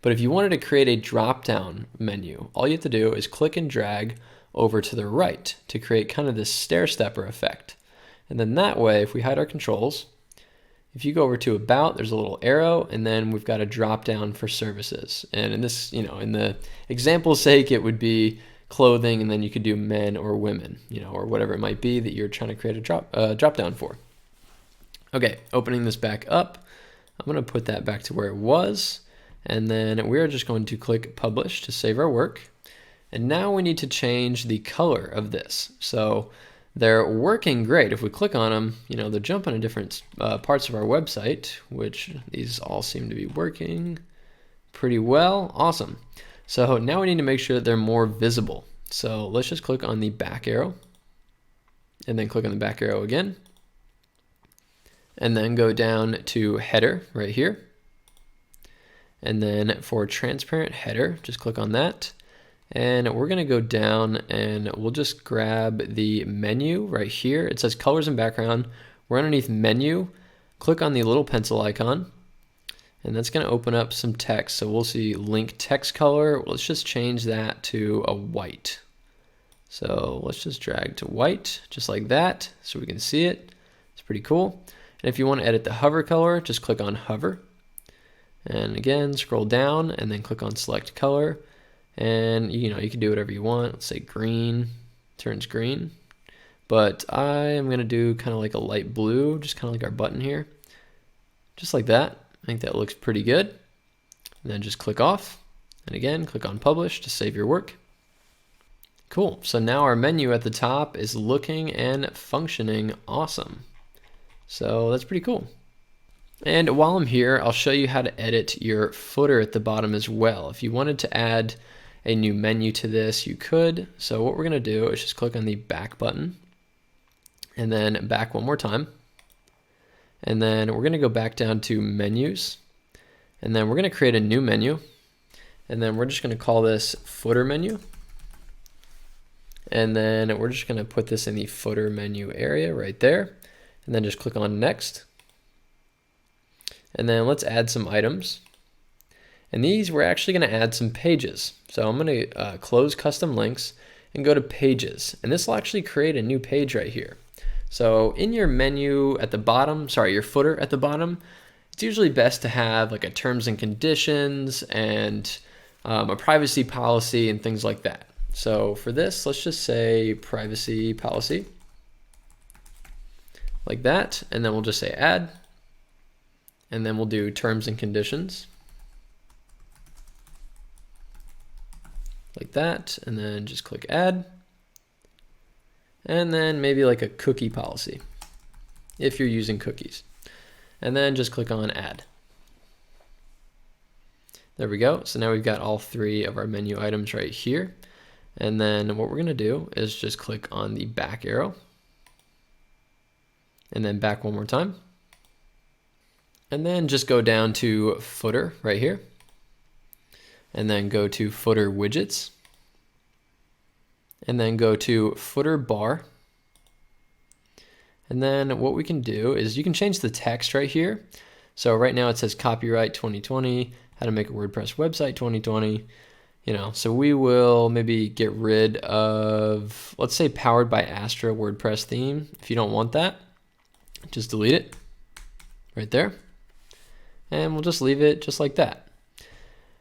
But if you wanted to create a drop-down menu, all you have to do is click and drag over to the right to create kind of this stair-stepper effect. And then that way, if we hide our controls, if you go over to about, there's a little arrow, and then we've got a drop down for services. And in this, in the example's sake, it would be clothing, and then you could do men or women, or whatever it might be that you're trying to create a drop down for. Okay, opening this back up, I'm going to put that back to where it was, and then we're just going to click publish to save our work. And now we need to change the color of this. So they're working great. If we click on them, they're jumping to different parts of our website, which these all seem to be working pretty well. Awesome. So now we need to make sure that they're more visible. So let's just click on the back arrow, and then click on the back arrow again, and then go down to header right here. And then for transparent header, just click on that. And we're going to go down, and we'll just grab the menu right here. It says colors and background. We're underneath menu. Click on the little pencil icon, and that's going to open up some text. So we'll see link text color. Let's just change that to a white. So let's just drag to white, just like that, so we can see it. It's pretty cool. And if you want to edit the hover color, just click on hover. And again, scroll down, and then click on select color. And you can do whatever you want. Let's say green turns green, but I am going to do kind of like a light blue, just kind of like our button here, just like that. I think that looks pretty good. And then just click off, and again click on publish to save your work. Cool. So now our menu at the top is looking and functioning awesome. So that's pretty cool. And while I'm here, I'll show you how to edit your footer at the bottom as well. If you wanted to add a new menu to this, you could. So what we're going to do is just click on the back button, and then back one more time. And then we're going to go back down to menus, and then we're going to create a new menu, and then we're just going to call this footer menu. And then we're just going to put this in the footer menu area right there, and then just click on next. And then let's add some items. And these, we're actually going to add some pages. So I'm going to close custom links and go to pages. And this will actually create a new page right here. So in your menu at the bottom, your footer at the bottom, it's usually best to have like a terms and conditions and a privacy policy and things like that. So for this, let's just say privacy policy like that, and then we'll just say add, and then we'll do terms and conditions like that, and then just click add, and then maybe like a cookie policy if you're using cookies, and then just click on add. There we go. So now we've got all three of our menu items right here. And then what we're going to do is just click on the back arrow and then back one more time. And then just go down to footer right here and then go to footer widgets and then go to footer bar. And then what we can do is you can change the text right here. So right now it says copyright 2020, how to make a WordPress website 2020. So we will maybe get rid of, let's say, powered by Astra WordPress theme. If you don't want that, just delete it right there. And we'll just leave it just like that.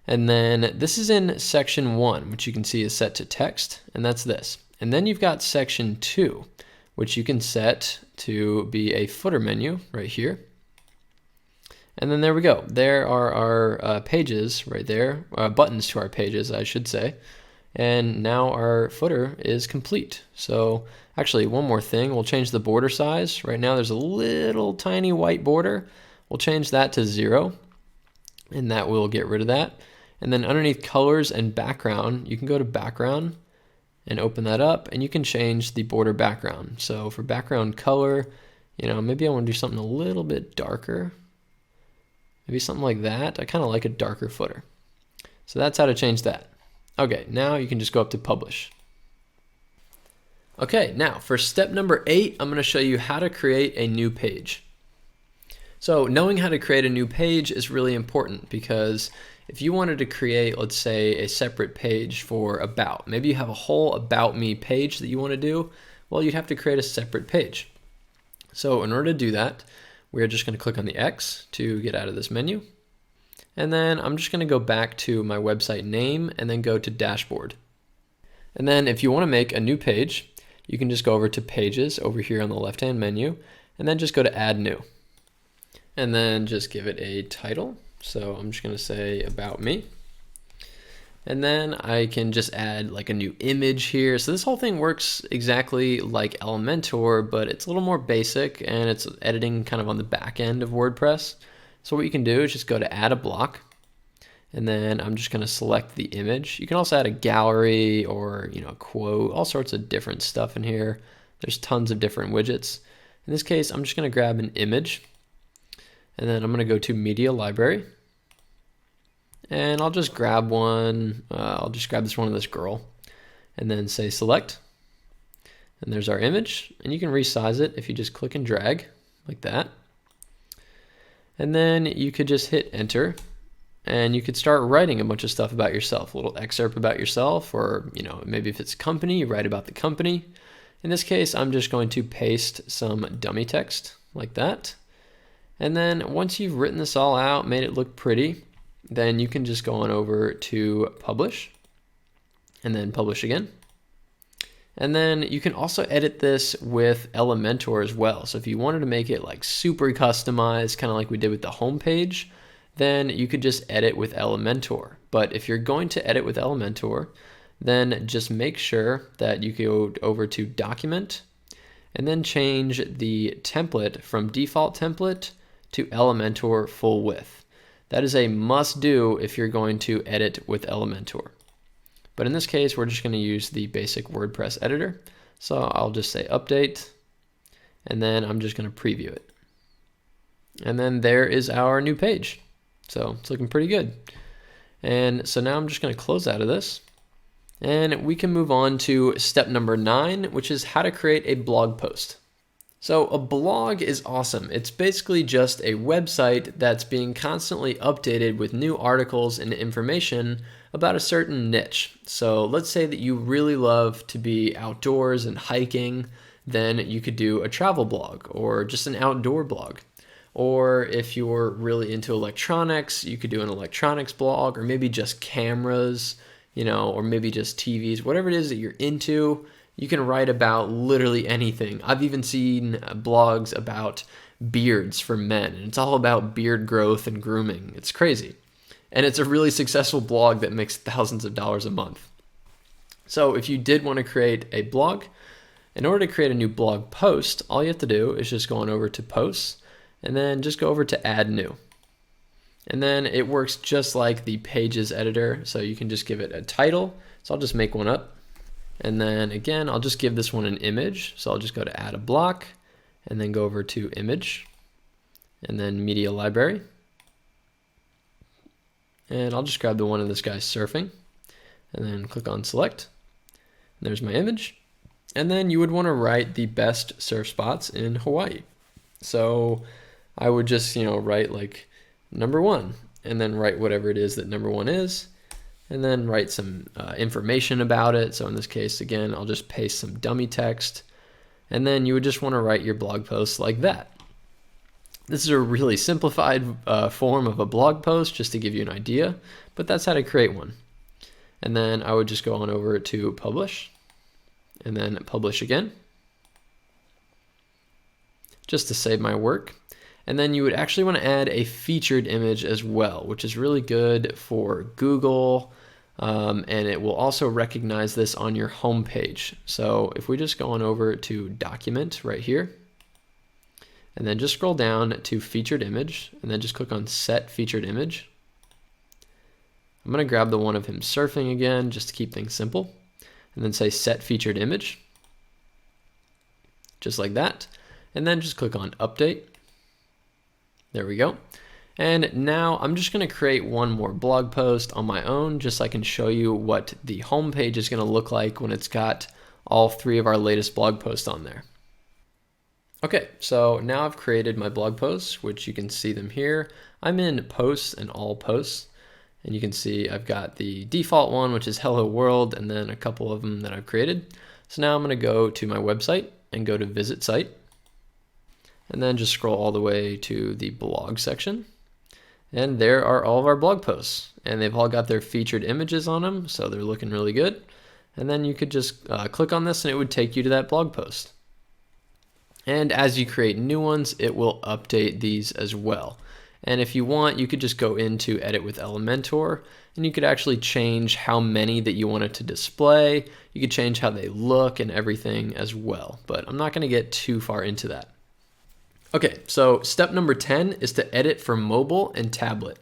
And then this is in section 1, which you can see is set to text, and that's this. And then you've got section 2, which you can set to be a footer menu right here. And then there we go. There are our pages right there, buttons to our pages, I should say. And now our footer is complete. So actually, one more thing, we'll change the border size. Right now there's a little tiny white border. We'll change that to 0, and that will get rid of that. And then underneath colors and background, you can go to background and open that up, and you can change the border background. So for background color, maybe I want to do something a little bit darker. Maybe something like that. I kind of like a darker footer. So that's how to change that. Okay, now you can just go up to publish. Okay, now for step number 8, I'm going to show you how to create a new page. So knowing how to create a new page is really important, because if you wanted to create, let's say, a separate page for about, maybe you have a whole about me page that you want to do, well, you'd have to create a separate page. So in order to do that, we're just going to click on the X to get out of this menu. And then I'm just going to go back to my website name and then go to dashboard. And then if you want to make a new page, you can just go over to pages over here on the left-hand menu and then just go to add new. And then just give it a title. So I'm just going to say about me. And then I can just add like a new image here. So this whole thing works exactly like Elementor, but it's a little more basic and it's editing kind of on the back end of WordPress. So what you can do is just go to add a block, and then I'm just going to select the image. You can also add a gallery or a quote, all sorts of different stuff in here. There's tons of different widgets. In this case, I'm just going to grab an image, and then I'm going to go to media library. And I'll just grab one, I'll just grab this one of this girl and then say select. And there's our image, and you can resize it if you just click and drag like that. And then you could just hit enter, and you could start writing a bunch of stuff about yourself, a little excerpt about yourself, or maybe if it's a company, you write about the company. In this case, I'm just going to paste some dummy text like that. And then once you've written this all out, made it look pretty, then you can just go on over to publish and then publish again. And then you can also edit this with Elementor as well. So if you wanted to make it like super customized, kind of like we did with the home page, then you could just edit with Elementor. But if you're going to edit with Elementor, then just make sure that you go over to document and then change the template from default template to Elementor full width. That is a must do if you're going to edit with Elementor. But in this case, we're just going to use the basic WordPress editor. So I'll just say update, and then I'm just going to preview it. And then there is our new page. So it's looking pretty good. And so now I'm just going to close out of this, and we can move on to step number 9, which is how to create a blog post. So a blog is awesome. It's basically just a website that's being constantly updated with new articles and information about a certain niche. So let's say that you really love to be outdoors and hiking, then you could do a travel blog or just an outdoor blog. Or if you're really into electronics, you could do an electronics blog, or maybe just cameras, or maybe just TVs, whatever it is that you're into. You can write about literally anything. I've even seen blogs about beards for men, and it's all about beard growth and grooming. It's crazy. And it's a really successful blog that makes thousands of dollars a month. So if you did want to create a blog, in order to create a new blog post, all you have to do is just go on over to posts, and then just go over to add new. And then it works just like the pages editor. So you can just give it a title. So I'll just make one up. And then again, I'll just give this one an image. So I'll just go to add a block and then go over to image and then media library. And I'll just grab the one of this guy surfing and then click on select. And there's my image. And then you would want to write the best surf spots in Hawaii. So I would just, write like number 1 and then write whatever it is that number 1 is. And then write some information about it. So in this case, again, I'll just paste some dummy text. And then you would just want to write your blog post like that. This is a really simplified form of a blog post, just to give you an idea, but that's how to create one. And then I would just go on over to publish, and then publish again, just to save my work. And then you would actually want to add a featured image as well, which is really good for Google. And it will also recognize this on your home page. So if we just go on over to document right here, and then just scroll down to featured image, and then just click on set featured image. I'm going to grab the one of him surfing again, just to keep things simple, and then say set featured image, just like that. And then just click on update. There we go. And now I'm just going to create one more blog post on my own, just so I can show you what the home page is going to look like when it's got all 3 of our latest blog posts on there. Okay, so now I've created my blog posts, which you can see them here. I'm in posts and all posts, and you can see I've got the default one, which is hello world, and then a couple of them that I've created. So now I'm going to go to my website and go to visit site, and then just scroll all the way to the blog section. And there are all of our blog posts, and they've all got their featured images on them, so they're looking really good. And then you could just click on this and it would take you to that blog post. And as you create new ones, it will update these as well. And if you want, you could just go into Edit with Elementor, and you could actually change how many that you want it to display. You could change how they look and everything as well, but I'm not going to get too far into that. Okay, so step number 10 is to edit for mobile and tablet.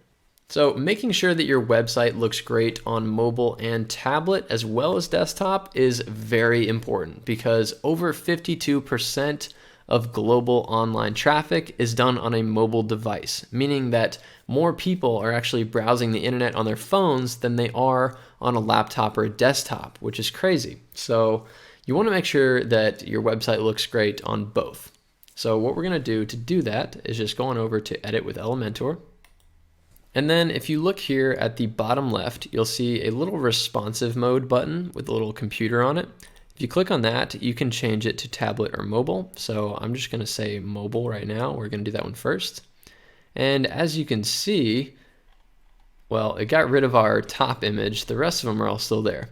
So making sure that your website looks great on mobile and tablet as well as desktop is very important, because over 52% of global online traffic is done on a mobile device, meaning that more people are actually browsing the internet on their phones than they are on a laptop or a desktop, which is crazy. So you want to make sure that your website looks great on both. So what we're going to do that is just go on over to Edit with Elementor. And then if you look here at the bottom left, you'll see a little responsive mode button with a little computer on it. If you click on that, you can change it to tablet or mobile. So I'm just going to say mobile right now. We're going to do that one first. And as you can see, well, it got rid of our top image. The rest of them are all still there.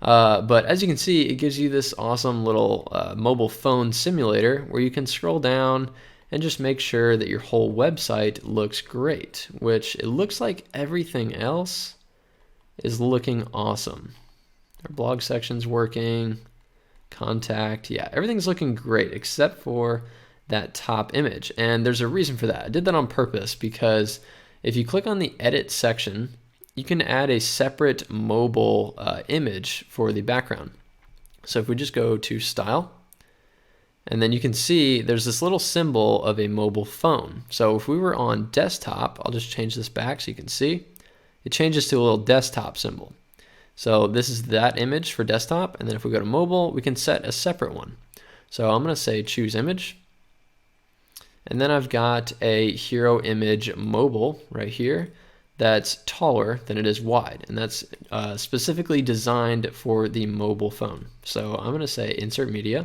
But as you can see, it gives you this awesome little mobile phone simulator where you can scroll down and just make sure that your whole website looks great, which it looks like everything else is looking awesome. Our blog section's working, contact, yeah, everything's looking great except for that top image. And there's a reason for that. I did that on purpose because if you click on the edit section, you can add a separate mobile image for the background. So if we just go to style, and then you can see there's this little symbol of a mobile phone. So if we were on desktop, I'll just change this back so you can see, it changes to a little desktop symbol. So this is that image for desktop, and then if we go to mobile, we can set a separate one. So I'm going to say choose image, and then I've got a hero image mobile right here that's taller than it is wide, and that's specifically designed for the mobile phone. So I'm going to say insert media,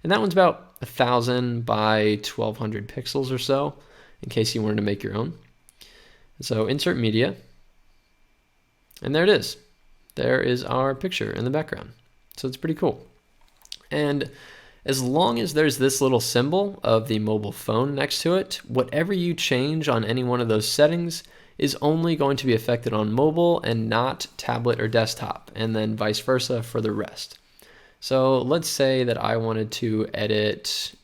and that one's about 1,000 by 1,200 pixels or so. in case you wanted to make your own. So insert media, and there it is. There is our picture in the background. So it's pretty cool. And as long as there's this little symbol of the mobile phone next to it, whatever you change on any one of those settings is only going to be affected on mobile and not tablet or desktop, and then vice versa for the rest. So let's say that I wanted to edit,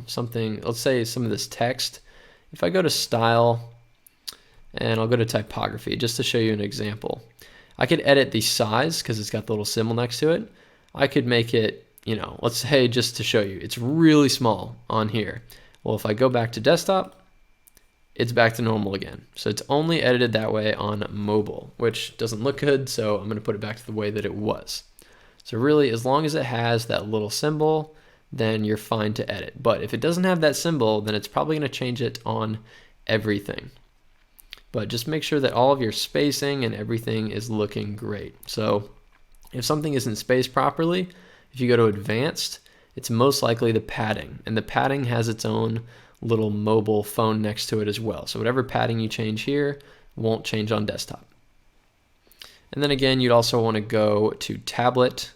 something, let's say some of this text. If I go to style and I'll go to typography just to show you an example. I could edit the size because it's got the little symbol next to it. I could make it, let's say just to show you, it's really small on here. Well, if I go back to desktop, it's back to normal again. So it's only edited that way on mobile, which doesn't look good. So I'm going to put it back to the way that it was. So really, as long as it has that little symbol, then you're fine to edit. But if it doesn't have that symbol, then it's probably going to change it on everything. But just make sure that all of your spacing and everything is looking great. So if something isn't spaced properly, if you go to advanced, it's most likely the padding. And the padding has its own little mobile phone next to it as well. So whatever padding you change here won't change on desktop. And then again, you'd also want to go to tablet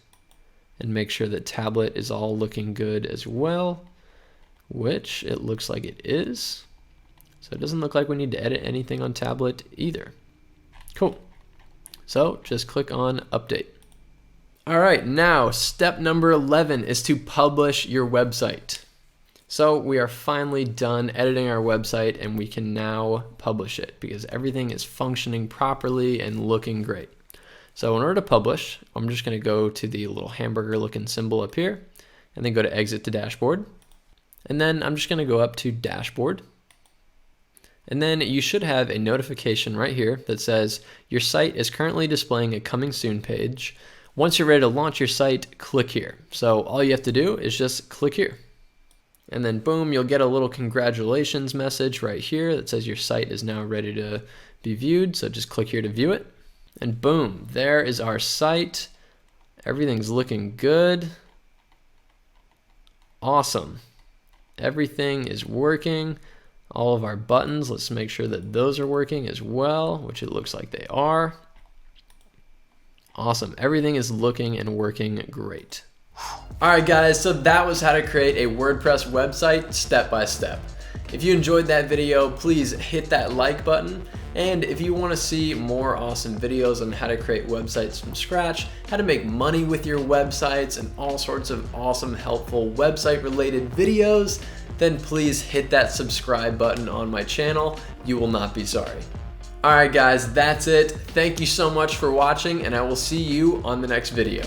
and make sure that tablet is all looking good as well, which it looks like it is. So it doesn't look like we need to edit anything on tablet either. Cool. So just click on update. All right, now step number 11 is to publish your website. So we are finally done editing our website and we can now publish it because everything is functioning properly and looking great. So in order to publish, I'm just going to go to the little hamburger looking symbol up here and then go to exit to dashboard. And then I'm just going to go up to dashboard. And then you should have a notification right here that says your site is currently displaying a coming soon page. Once you're ready to launch your site, click here. So all you have to do is just click here. And then boom, you'll get a little congratulations message right here that says your site is now ready to be viewed. So just click here to view it. And boom, there is our site. Everything's looking good. Awesome. Everything is working. All of our buttons, let's make sure that those are working as well, which it looks like they are. Awesome. Everything is looking and working great. All right, guys, so that was how to create a WordPress website step by step. If you enjoyed that video, please hit that like button. And if you want to see more awesome videos on how to create websites from scratch, how to make money with your websites, and all sorts of awesome, helpful website related videos, then please hit that subscribe button on my channel. You will not be sorry. All right, guys, that's it. Thank you so much for watching, and I will see you on the next video.